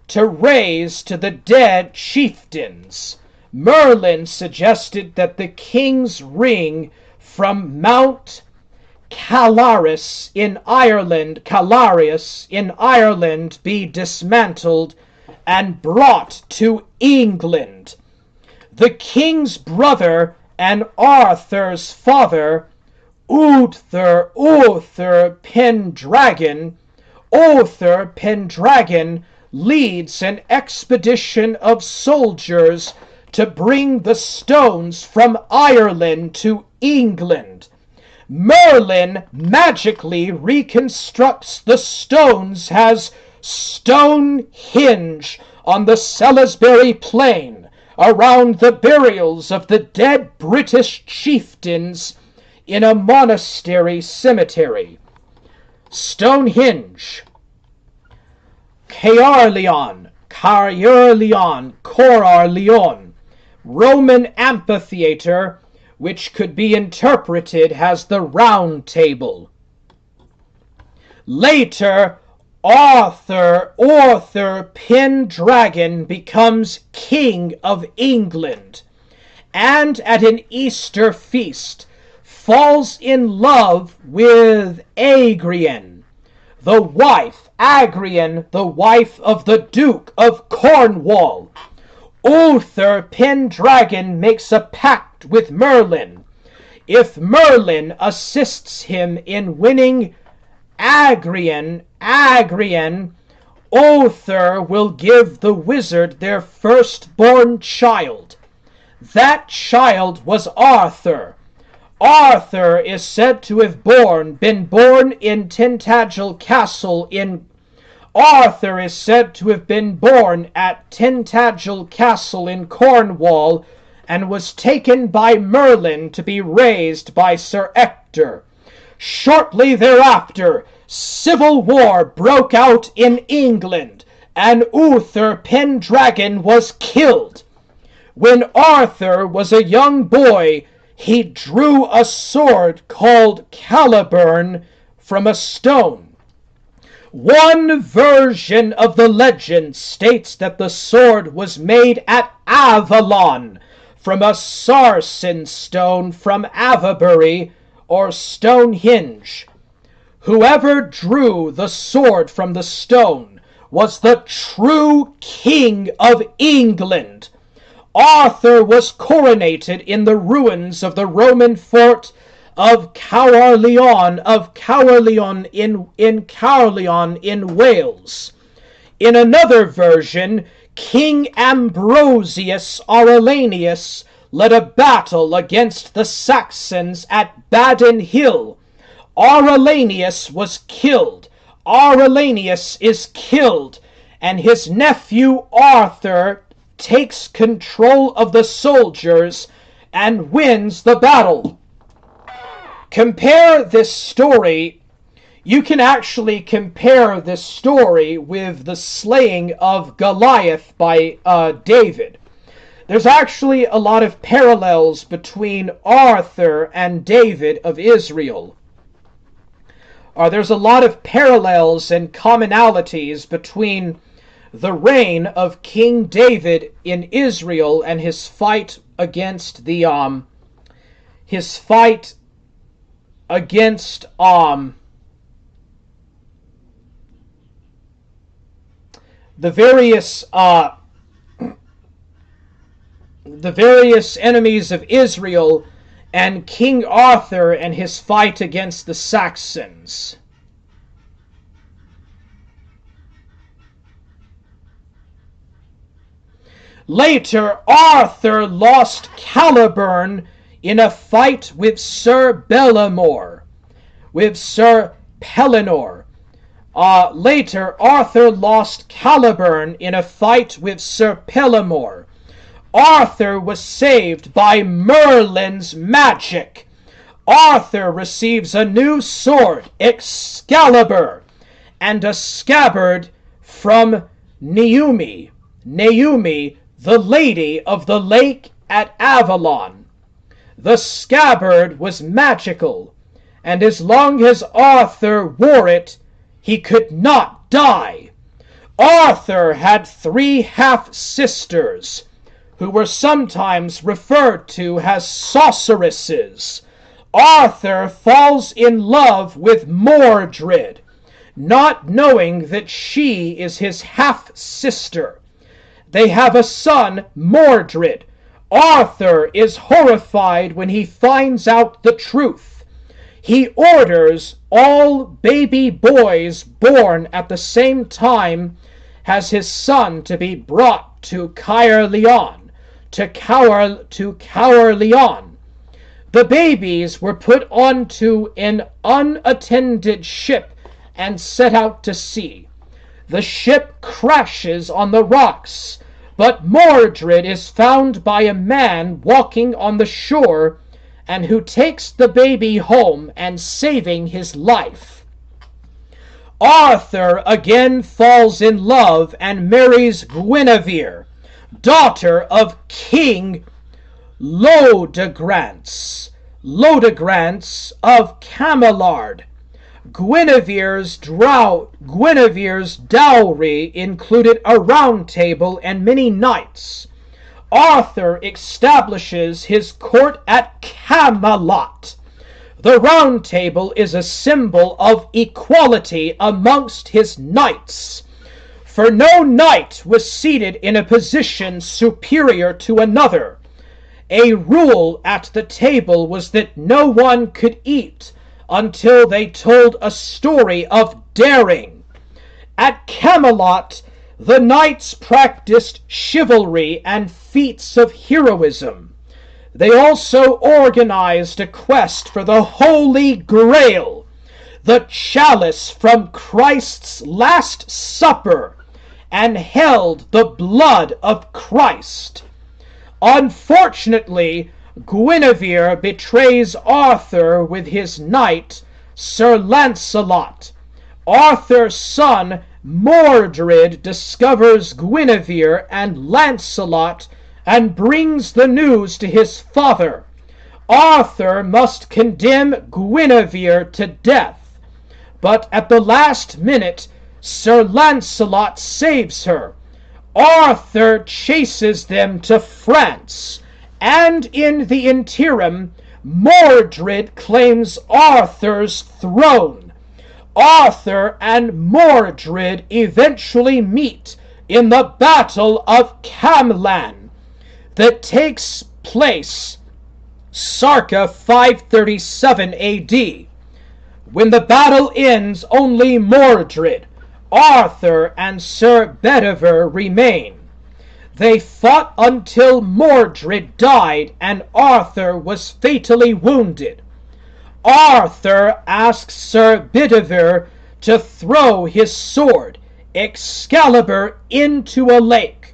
to raise to the dead chieftains. Merlin suggested that the king's ring from Mount Calaris in Ireland be dismantled and brought to England. The king's brother and Arthur's father, Uther Pendragon, leads an expedition of soldiers to bring the stones from Ireland to England. Merlin magically reconstructs the stones as Stonehenge on the Salisbury Plain around the burials of the dead British chieftains in a monastery cemetery. Stonehenge. Caerleon, Roman amphitheater, which could be interpreted as the Round Table. Later, Arthur Pendragon becomes King of England, and at an Easter feast falls in love with Agrian, the wife of the Duke of Cornwall. Uther Pendragon makes a pact with Merlin. If Merlin assists him in winning Agrian, Uther will give the wizard their firstborn child. That child was Arthur. Arthur is said to have been born in Tintagel Castle in Arthur is said to have been born at Tintagel Castle in Cornwall, and was taken by Merlin to be raised by Sir Ector. Shortly thereafter, civil war broke out in England, and Uther Pendragon was killed. When Arthur was a young boy, he drew a sword called Caliburn from a stone. One version of the legend states that the sword was made at Avalon from a sarsen stone from Avebury or Stonehenge. Whoever drew the sword from the stone was the true King of England. Arthur was coronated in the ruins of the Roman fort of Caerleon in Wales. In another version, King Ambrosius Aurelianus led a battle against the Saxons at Badon Hill. Aurelianus is killed, and his nephew Arthur takes control of the soldiers and wins the battle. Compare this story. You can actually compare this story with the slaying of Goliath by David. There's actually a lot of parallels between Arthur and David of Israel. There's a lot of parallels and commonalities between the reign of King David in Israel and his fight against the various enemies of Israel, and King Arthur and his fight against the Saxons. Later, Arthur lost Caliburn in a fight with Sir Pellinore. Later, Arthur lost Caliburn in a fight with Sir Pellinore. Arthur was saved by Merlin's magic. Arthur receives a new sword, Excalibur, and a scabbard from Naomi, the lady of the lake at Avalon. The scabbard was magical, and as long as Arthur wore it, he could not die. Arthur had 3 half-sisters, who were sometimes referred to as sorceresses. Arthur falls in love with Mordred, not knowing that she is his half-sister. They have a son, Mordred. Arthur is horrified when he finds out the truth. He orders all baby boys born at the same time as his son to be brought to Caerleon. The babies were put onto an unattended ship and set out to sea. The ship crashes on the rocks, but Mordred is found by a man walking on the shore, and who takes the baby home and saving his life. Arthur again falls in love and marries Guinevere, daughter of King Leodegrance of Camelard. Guinevere's dowry included a round table and many knights. Arthur establishes his court at Camelot. The round table is a symbol of equality amongst his knights, for no knight was seated in a position superior to another. A rule at the table was that no one could eat until they told a story of daring. At Camelot, the knights practiced chivalry and feats of heroism. They also organized a quest for the Holy Grail, the chalice from Christ's Last Supper, and held the blood of Christ. Unfortunately, Guinevere betrays Arthur with his knight, Sir Lancelot. Arthur's son, Mordred, discovers Guinevere and Lancelot and brings the news to his father. Arthur must condemn Guinevere to death, but at the last minute, Sir Lancelot saves her. Arthur chases them to France, and in the interim, Mordred claims Arthur's throne. Arthur and Mordred eventually meet in the Battle of Camlan that takes place circa 537 AD. When the battle ends, only Mordred, Arthur, and Sir Bedivere remain. They fought until Mordred died and Arthur was fatally wounded. Arthur asks Sir Bedivere to throw his sword, Excalibur, into a lake.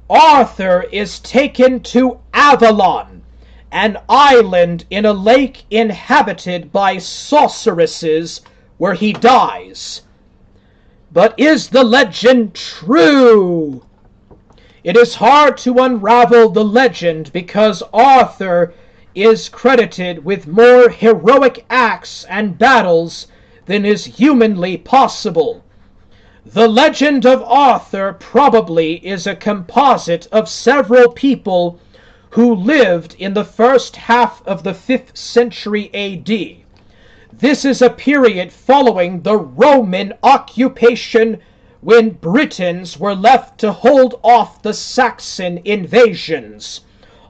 Arthur is taken to Avalon, an island in a lake inhabited by sorceresses, where he dies. But is the legend true? It is hard to unravel the legend because Arthur is credited with more heroic acts and battles than is humanly possible. The legend of Arthur probably is a composite of several people who lived in the first half of the 5th century AD. This is a period following the Roman occupation when Britons were left to hold off the Saxon invasions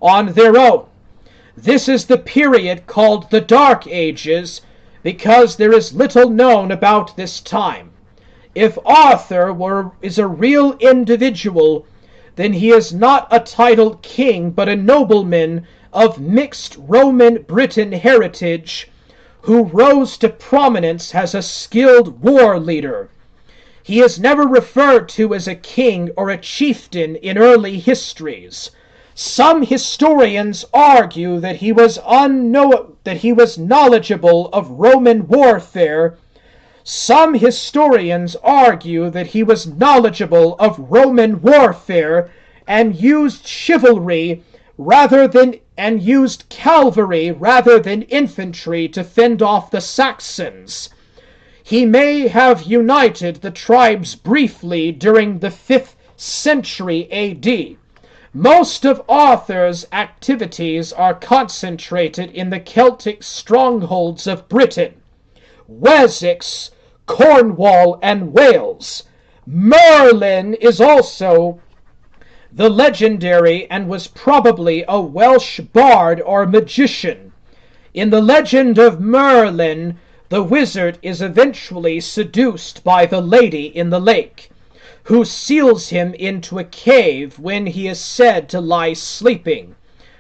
on their own. This is the period called the Dark Ages because there is little known about this time. If Arthur is a real individual, then he is not a titled king but a nobleman of mixed Roman Briton heritage who rose to prominence as a skilled war leader. He is never referred to as a king or a chieftain in early histories. Some historians argue that he was knowledgeable of Roman warfare. Some historians argue that he was knowledgeable of Roman warfare and used cavalry rather than infantry to fend off the Saxons. He may have united the tribes briefly during the 5th century AD. Most of Arthur's activities are concentrated in the Celtic strongholds of Britain, Wessex, Cornwall, and Wales. Merlin is also the legendary and was probably a Welsh bard or magician. In the legend of Merlin, the wizard is eventually seduced by the lady in the lake, who seals him into a cave where he is said to lie sleeping.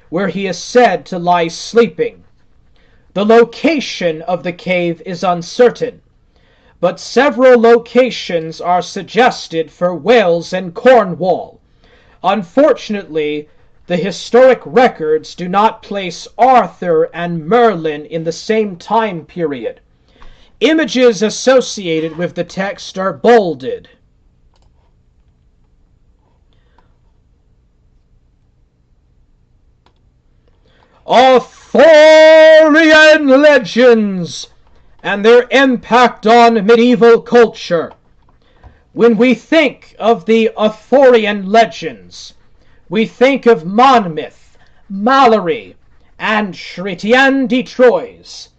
The location of the cave is uncertain, but several locations are suggested for Wales and Cornwall. Unfortunately, the historic records do not place Arthur and Merlin in the same time period. Images associated with the text are bolded. Arthurian legends and their impact on medieval culture. When we think of the Arthurian legends, we think of Monmouth, Malory, and Chrétien de Troyes.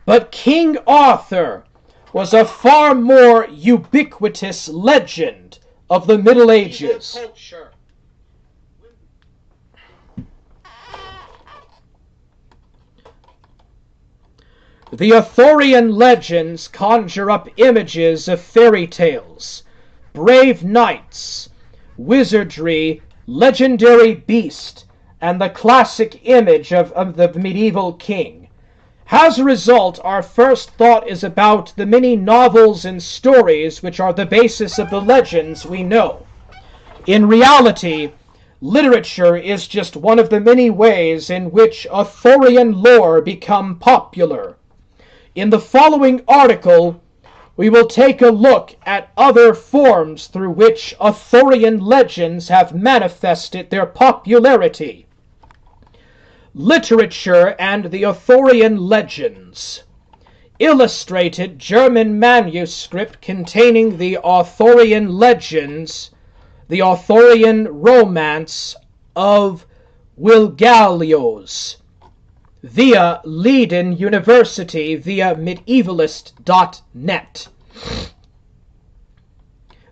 But King Arthur was a far more ubiquitous legend of the Middle Ages. The Arthurian legends conjure up images of fairy tales, brave knights, wizardry, legendary beast, and the classic image of the medieval king. As a result, our first thought is about the many novels and stories which are the basis of the legends we know. In reality, literature is just one of the many ways in which Arthurian lore become popular. In the following article, we will take a look at other forms through which Arthurian legends have manifested their popularity. Literature and the Arthurian legends. Illustrated German manuscript containing the Arthurian legends, the Arthurian romance of Wilgalios, via Leiden University via medievalist.net.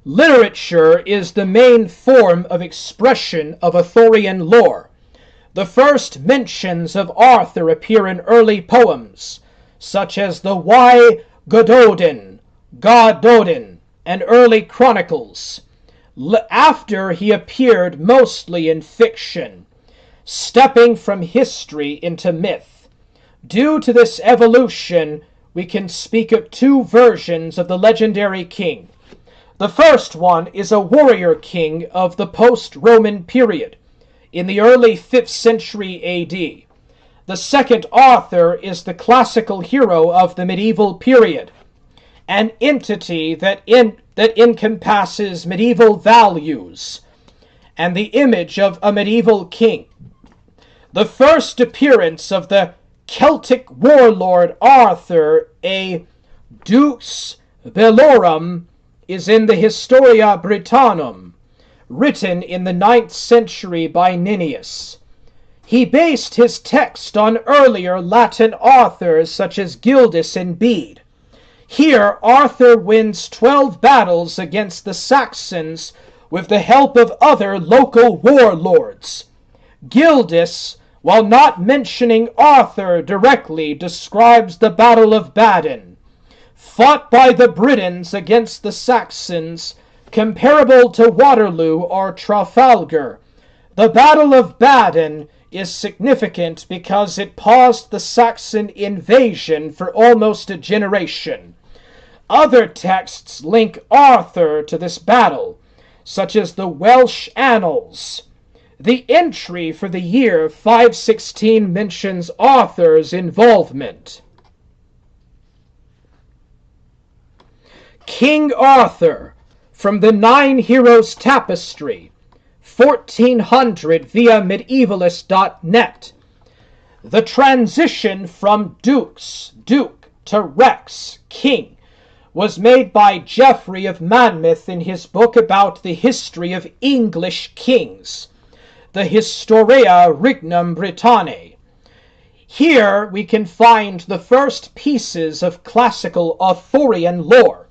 Literature is the main form of expression of Arthurian lore. The first mentions of Arthur appear in early poems, such as the Y. Gododin, and early chronicles. After he appeared mostly in fiction, stepping from history into myth. Due to this evolution, we can speak of two versions of the legendary king. The first one is a warrior king of the post-Roman period, in the early 5th century AD. The second Arthur is the classical hero of the medieval period, an entity that encompasses medieval values and the image of a medieval king. The first appearance of the Celtic warlord Arthur, a Dux Bellorum, is in the Historia Brittonum, written in the 9th century by Nennius. He based his text on earlier Latin authors such as Gildas and Bede. Here, Arthur wins 12 battles against the Saxons with the help of other local warlords. Gildas, while not mentioning Arthur directly, describes the Battle of Badon, fought by the Britons against the Saxons, comparable to Waterloo or Trafalgar. The Battle of Badon is significant because it paused the Saxon invasion for almost a generation. Other texts link Arthur to this battle, such as the Welsh Annals. The entry for the year 516 mentions Arthur's involvement. King Arthur, from the Nine Heroes Tapestry, 1400 via medievalist.net. The transition from duke, to rex, king, was made by Geoffrey of Monmouth in his book about the history of English kings, the Historia Regnum Britanniae. Here we can find the first pieces of classical Arthurian lore.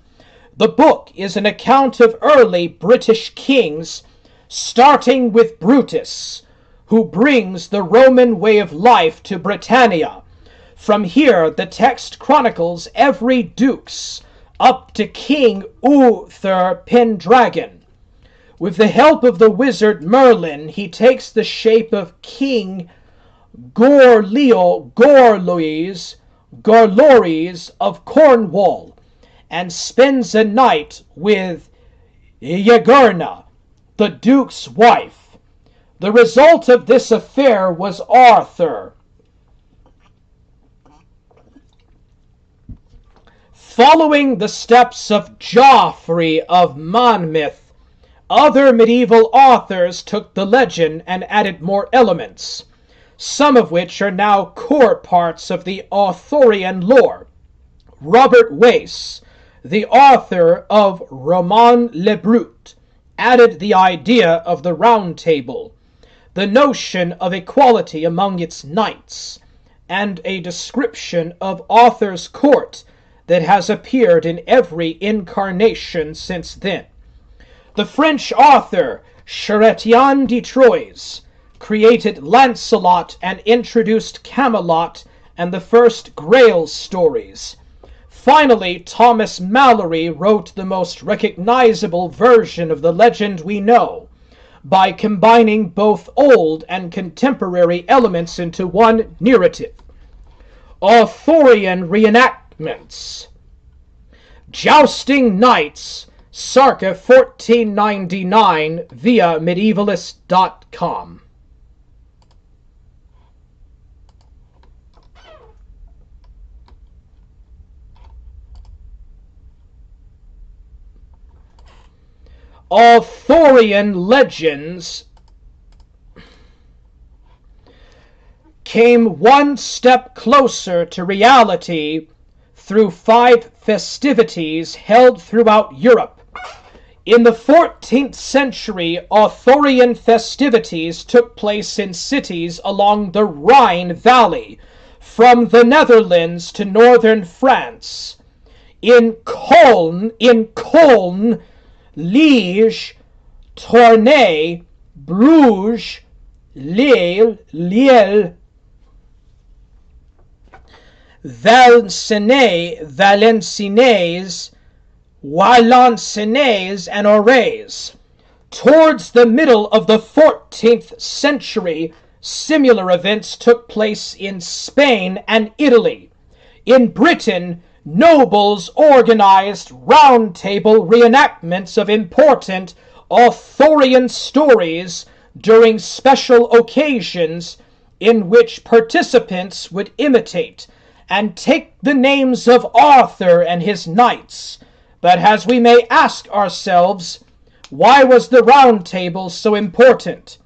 The book is an account of early British kings, starting with Brutus, who brings the Roman way of life to Britannia. From here, the text chronicles every dukes up to King Uther Pendragon. With the help of the wizard Merlin, he takes the shape of King Gorlois of Cornwall, and spends a night with Yagurna, the duke's wife. The result of this affair was Arthur. Following the steps of Geoffrey of Monmouth, other medieval authors took the legend and added more elements, some of which are now core parts of the Arthurian lore. Robert Wace, the author of Roman Le Brut, added the idea of the Round Table, the notion of equality among its knights, and a description of Arthur's court that has appeared in every incarnation since then. The French author Chrétien de Troyes created Lancelot and introduced Camelot and the first Grail stories. Finally, Thomas Malory wrote the most recognizable version of the legend we know, by combining both old and contemporary elements into one narrative. Arthurian reenactments. Jousting Knights, circa 1499, via medievalist.com. Arthurian legends came one step closer to reality through 5 festivities held throughout Europe. In the 14th century, Arthurian festivities took place in cities along the Rhine Valley, from the Netherlands to northern France. In Cologne, Liège, Tournai, Bruges, Lille, Valenciennes, Valenciennes, and Auray. Towards the middle of the 14th century, similar events took place in Spain and Italy. In Britain, nobles organized round-table reenactments of important Arthurian stories during special occasions in which participants would imitate and take the names of Arthur and his knights. But as we may ask ourselves, why was the Round Table so important?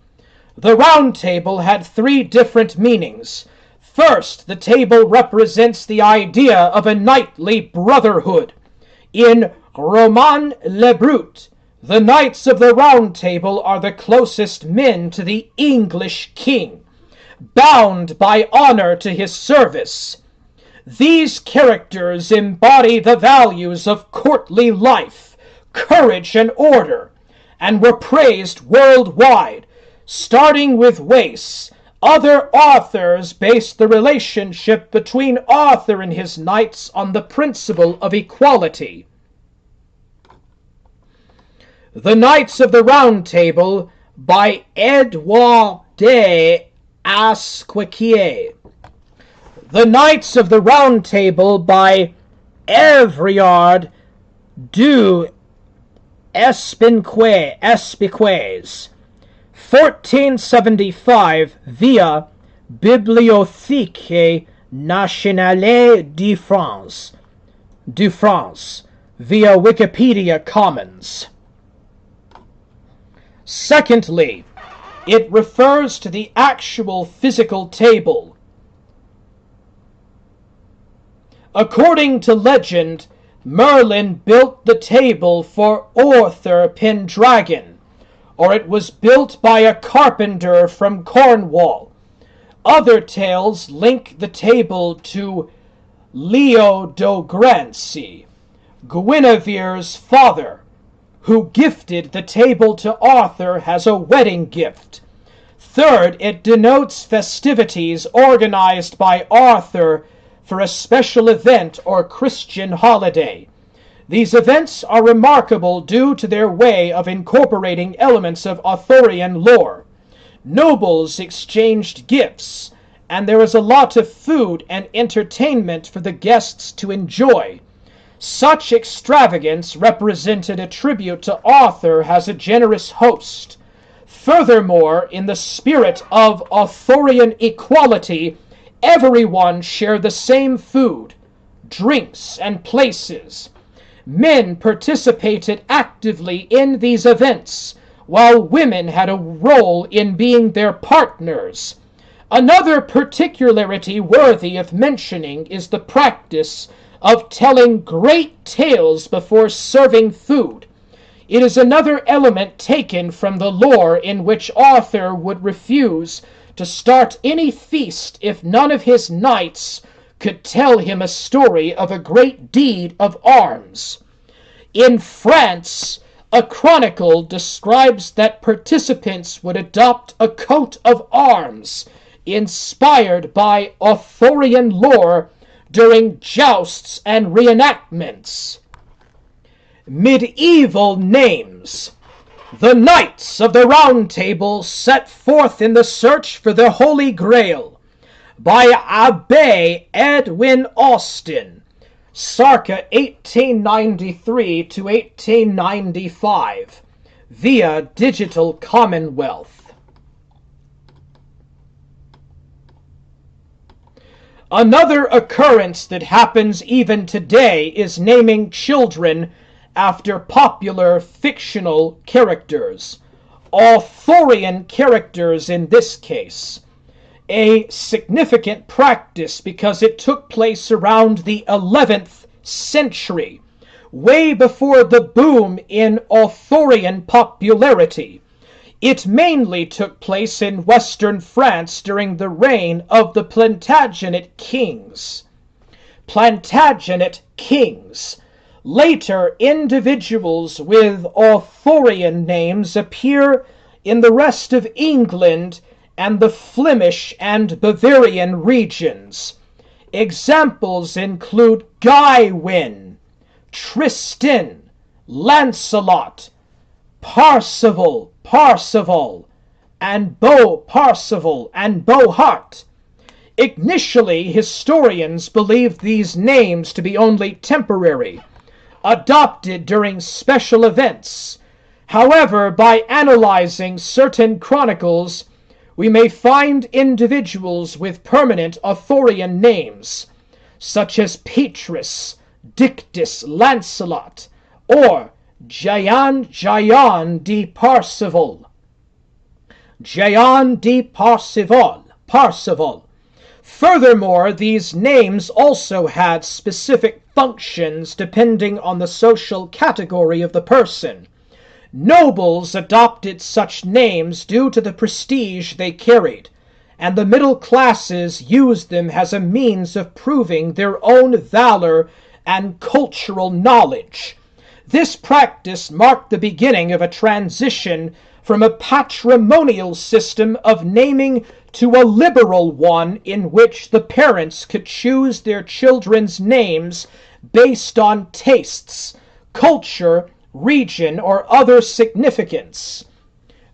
The Round Table had 3 different meanings. First, the table represents the idea of a knightly brotherhood. In Roman Le Brut, the Knights of the Round Table are the closest men to the English king, bound by honor to his service. These characters embody the values of courtly life, courage, and order, and were praised worldwide. Starting with Wace, other authors based the relationship between Arthur and his knights on the principle of equality. The Knights of the Round Table by Edouard de Asquiquier. The Knights of the Round Table by Everard du Espiquez. 1475 via Bibliothèque Nationale de France via Wikipedia Commons. Secondly, it refers to the actual physical table. According to legend, Merlin built the table for Arthur Pendragon, or it was built by a carpenter from Cornwall. Other tales link the table to Leo d'Ograncy, Guinevere's father, who gifted the table to Arthur as a wedding gift. Third, it denotes festivities organized by Arthur for a special event or Christian holiday. These events are remarkable due to their way of incorporating elements of Arthurian lore. Nobles exchanged gifts, and there was a lot of food and entertainment for the guests to enjoy. Such extravagance represented a tribute to Arthur as a generous host. Furthermore, in the spirit of Arthurian equality, everyone shared the same food, drinks, and places. Men participated actively in these events, while women had a role in being their partners. Another particularity worthy of mentioning is the practice of telling great tales before serving food. It is another element taken from the lore in which Arthur would refuse to start any feast if none of his knights could tell him a story of a great deed of arms. In France, a chronicle describes that participants would adopt a coat of arms inspired by Arthurian lore during jousts and reenactments. Medieval names. The Knights of the Round Table set forth in the search for the Holy Grail by Abbé Edwin Austin, circa 1893 to 1895, via Digital Commonwealth. Another occurrence that happens even today is naming children after popular fictional characters, Arthurian characters in this case. A significant practice because it took place around the 11th century, way before the boom in Arthurian popularity. It mainly took place in western France during the reign of the Plantagenet kings. Plantagenet kings. Later, individuals with Arthurian names appear in the rest of England and the Flemish and Bavarian regions. Examples include Gawain, Tristan, Lancelot, Parzival, and Parzival, and Bohart. Initially, historians believed these names to be only temporary, adopted during special events. However, by analyzing certain chronicles, we may find individuals with permanent Arthurian names, such as Petrus, Dictys, Lancelot, or Jayan de Parzival. Jayan de Parzival. Furthermore, these names also had specific functions depending on the social category of the person. Nobles adopted such names due to the prestige they carried, and the middle classes used them as a means of proving their own valor and cultural knowledge. This practice marked the beginning of a transition from a patrimonial system of naming to a liberal one in which the parents could choose their children's names based on tastes, culture, region, or other significance.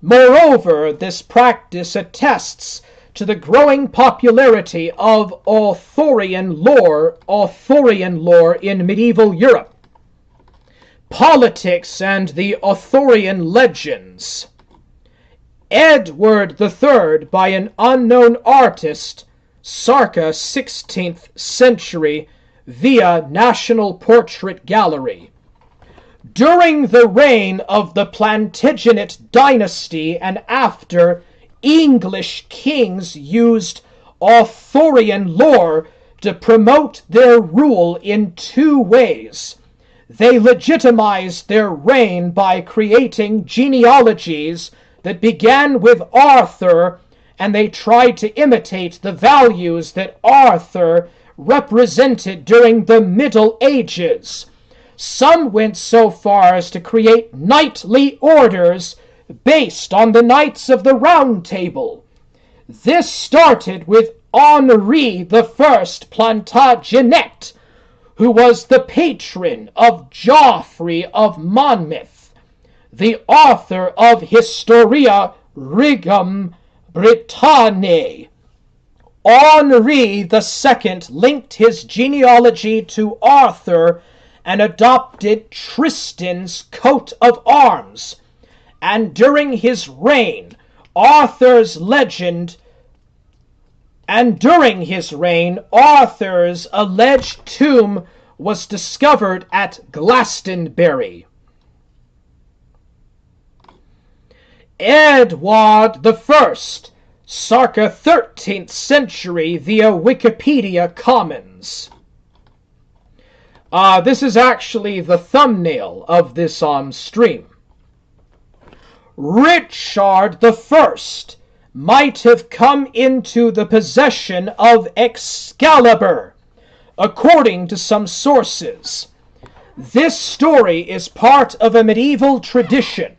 Moreover, this practice attests to the growing popularity of Arthurian lore in medieval Europe. Politics and the Arthurian legends. Edward III by an unknown artist, circa 16th century, via National Portrait Gallery. During the reign of the Plantagenet dynasty and after, English kings used Arthurian lore to promote their rule in two ways. They legitimized their reign by creating genealogies that began with Arthur, and they tried to imitate the values that Arthur represented during the Middle Ages. Some went so far as to create knightly orders based on the Knights of the Round Table. This started with Henri I Plantagenet, who was the patron of Geoffrey of Monmouth, the author of Historia Regum Britanniae. Henri II linked his genealogy to Arthur and adopted Tristan's coat of arms, and during his reign, Arthur's alleged tomb was discovered at Glastonbury. Edward I, circa 13th century via Wikipedia Commons. This is actually the thumbnail of this stream. Richard I might have come into the possession of Excalibur, according to some sources. This story is part of a medieval tradition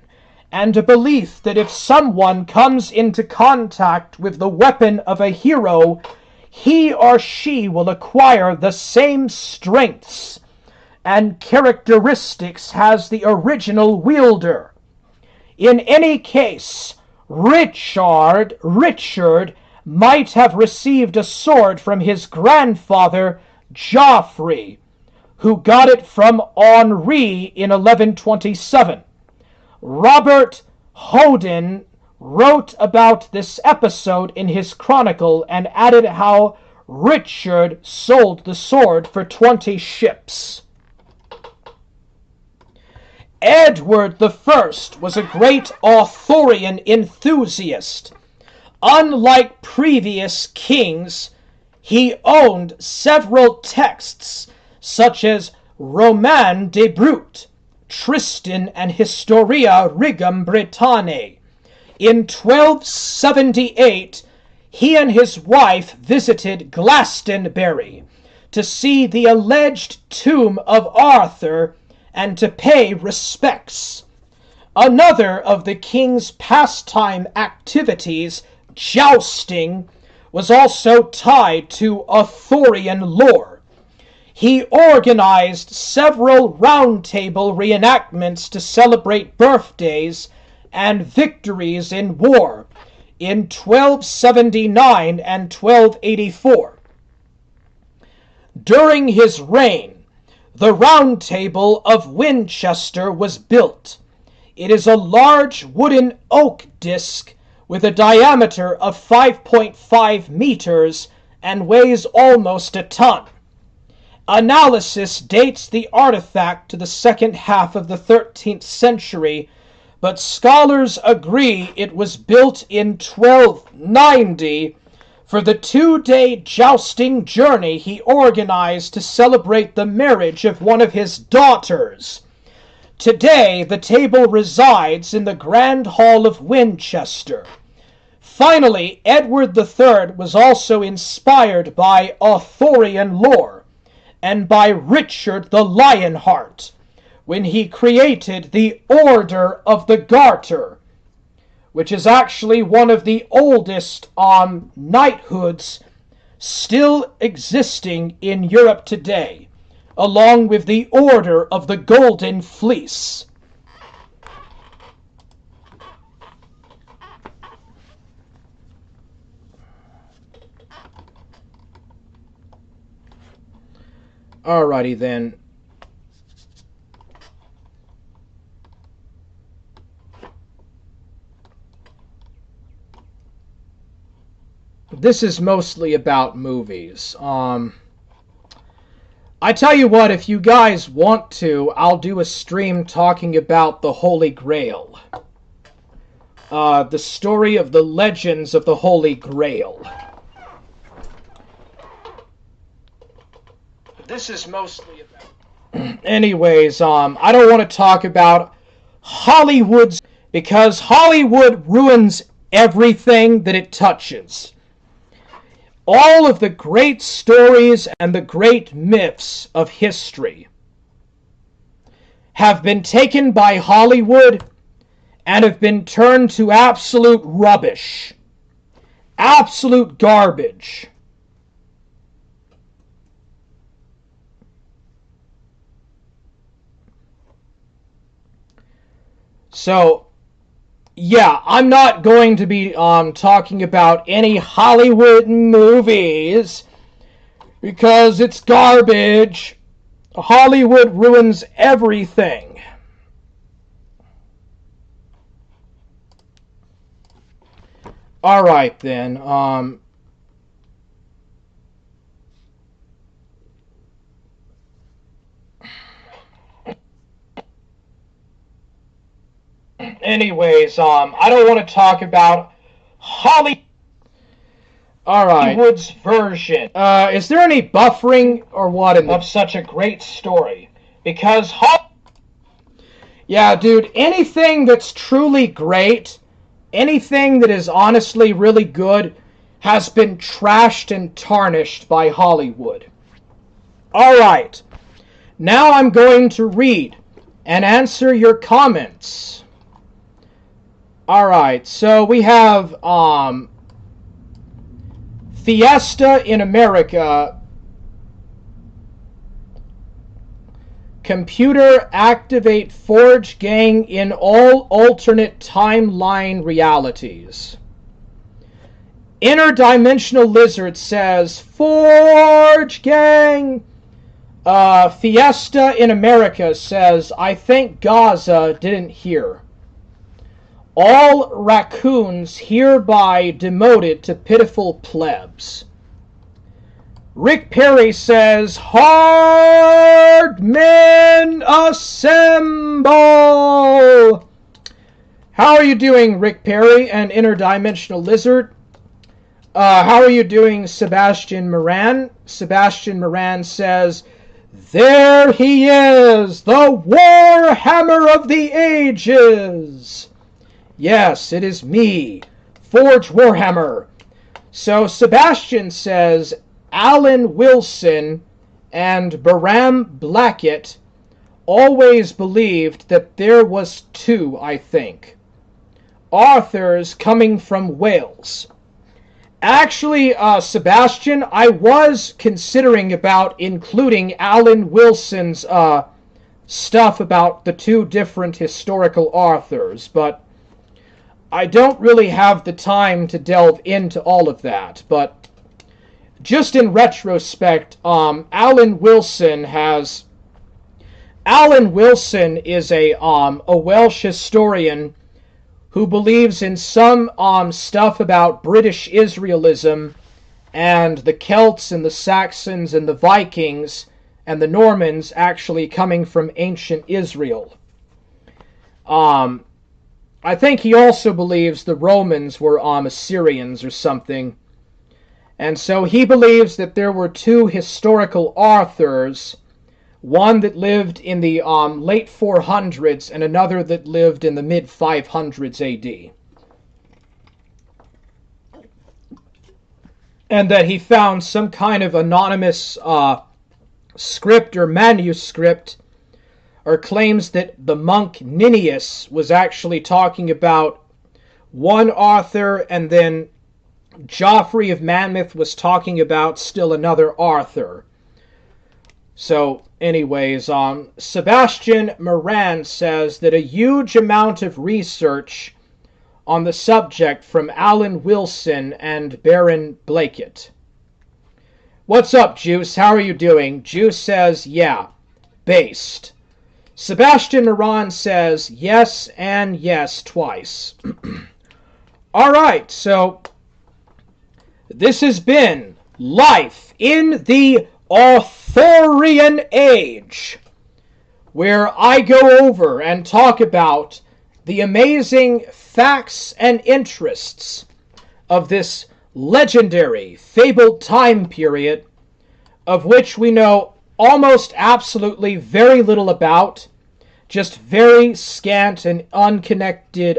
and a belief that if someone comes into contact with the weapon of a hero, he or she will acquire the same strengths and characteristics as the original wielder. In any case, Richard might have received a sword from his grandfather, Geoffrey, who got it from Henri in 1127. Robert Houdin wrote about this episode in his chronicle and added how Richard sold the sword for 20 ships. Edward I was a great Arthurian enthusiast. Unlike previous kings, he owned several texts such as Roman de Brut, Tristan and Historia Regum Britanniae. In 1278, he and his wife visited Glastonbury to see the alleged tomb of Arthur and to pay respects. Another of the king's pastime activities, jousting, was also tied to Arthurian lore. He organized several round-table reenactments to celebrate birthdays and victories in war in 1279 and 1284. During his reign, the Round Table of Winchester was built. It is a large wooden oak disc with a diameter of 5.5 meters and weighs almost a ton. Analysis dates the artifact to the second half of the 13th century, but scholars agree it was built in 1290 for the 2-day jousting journey he organized to celebrate the marriage of one of his daughters. Today, the table resides in the Grand Hall of Winchester. Finally, Edward III was also inspired by Arthurian lore and by Richard the Lionheart when he created the Order of the Garter, which is actually one of the oldest knighthoods still existing in Europe today, along with the Order of the Golden Fleece. Alrighty then. This is mostly about movies. I tell you what, if you guys want to, I'll do a stream talking about the Holy Grail. The story of the legends of the Holy Grail. This is mostly about... Anyways, I don't want to talk about Hollywood's... because Hollywood ruins everything that it touches. All of the great stories and the great myths of history have been taken by Hollywood and have been turned to absolute rubbish. Absolute garbage. So, yeah, I'm not going to be talking about any Hollywood movies because it's garbage. Hollywood ruins everything. Alright then, anyways, I don't want to talk about All right. Hollywood's version Is there any buffering or what in the... of such a great story. Because Yeah, dude, anything that's truly great, anything that is honestly really good, has been trashed and tarnished by Hollywood. All right. Now I'm going to read and answer your comments. All right, so we have Fiesta in America. Computer activate Forge Gang in all alternate timeline realities. Interdimensional Lizard says, Forge Gang! Fiesta in America says, I think Gaza didn't hear. All raccoons hereby demoted to pitiful plebs. Rick Perry says, Hard men assemble! How are you doing, Rick Perry and Interdimensional Lizard? How are you doing, Sebastian Moran? Sebastian Moran says, There he is, the Warhammer of the Ages! Yes, it is me, ForgeWarHammer. So Sebastian says, Alan Wilson and Baram Blackett always believed that there was two, I think, authors coming from Wales. Actually, Sebastian, I was considering about including Alan Wilson's stuff about the two different historical authors, but I don't really have the time to delve into all of that. But just in retrospect, Alan Wilson is a Welsh historian who believes in some stuff about British Israelism and the Celts and the Saxons and the Vikings and the Normans actually coming from ancient Israel. I think he also believes the Romans were Assyrians or something. And so he believes that there were two historical authors, one that lived in the late 400s and another that lived in the mid 500s AD. And that he found some kind of anonymous script or manuscript, or claims that the monk Ninius was actually talking about one author, and then Geoffrey of Monmouth was talking about still another author. So, anyways, Sebastian Moran says that a huge amount of research on the subject from Alan Wilson and Baron Blackett. What's up, Juice? How are you doing? Juice says, yeah, based. Sebastian Moran says, yes and yes twice. Alright, so this has been Life in the Arthurian Age, where I go over and talk about the amazing facts and interests of this legendary, fabled time period, of which we know almost absolutely very little about, just very scant and unconnected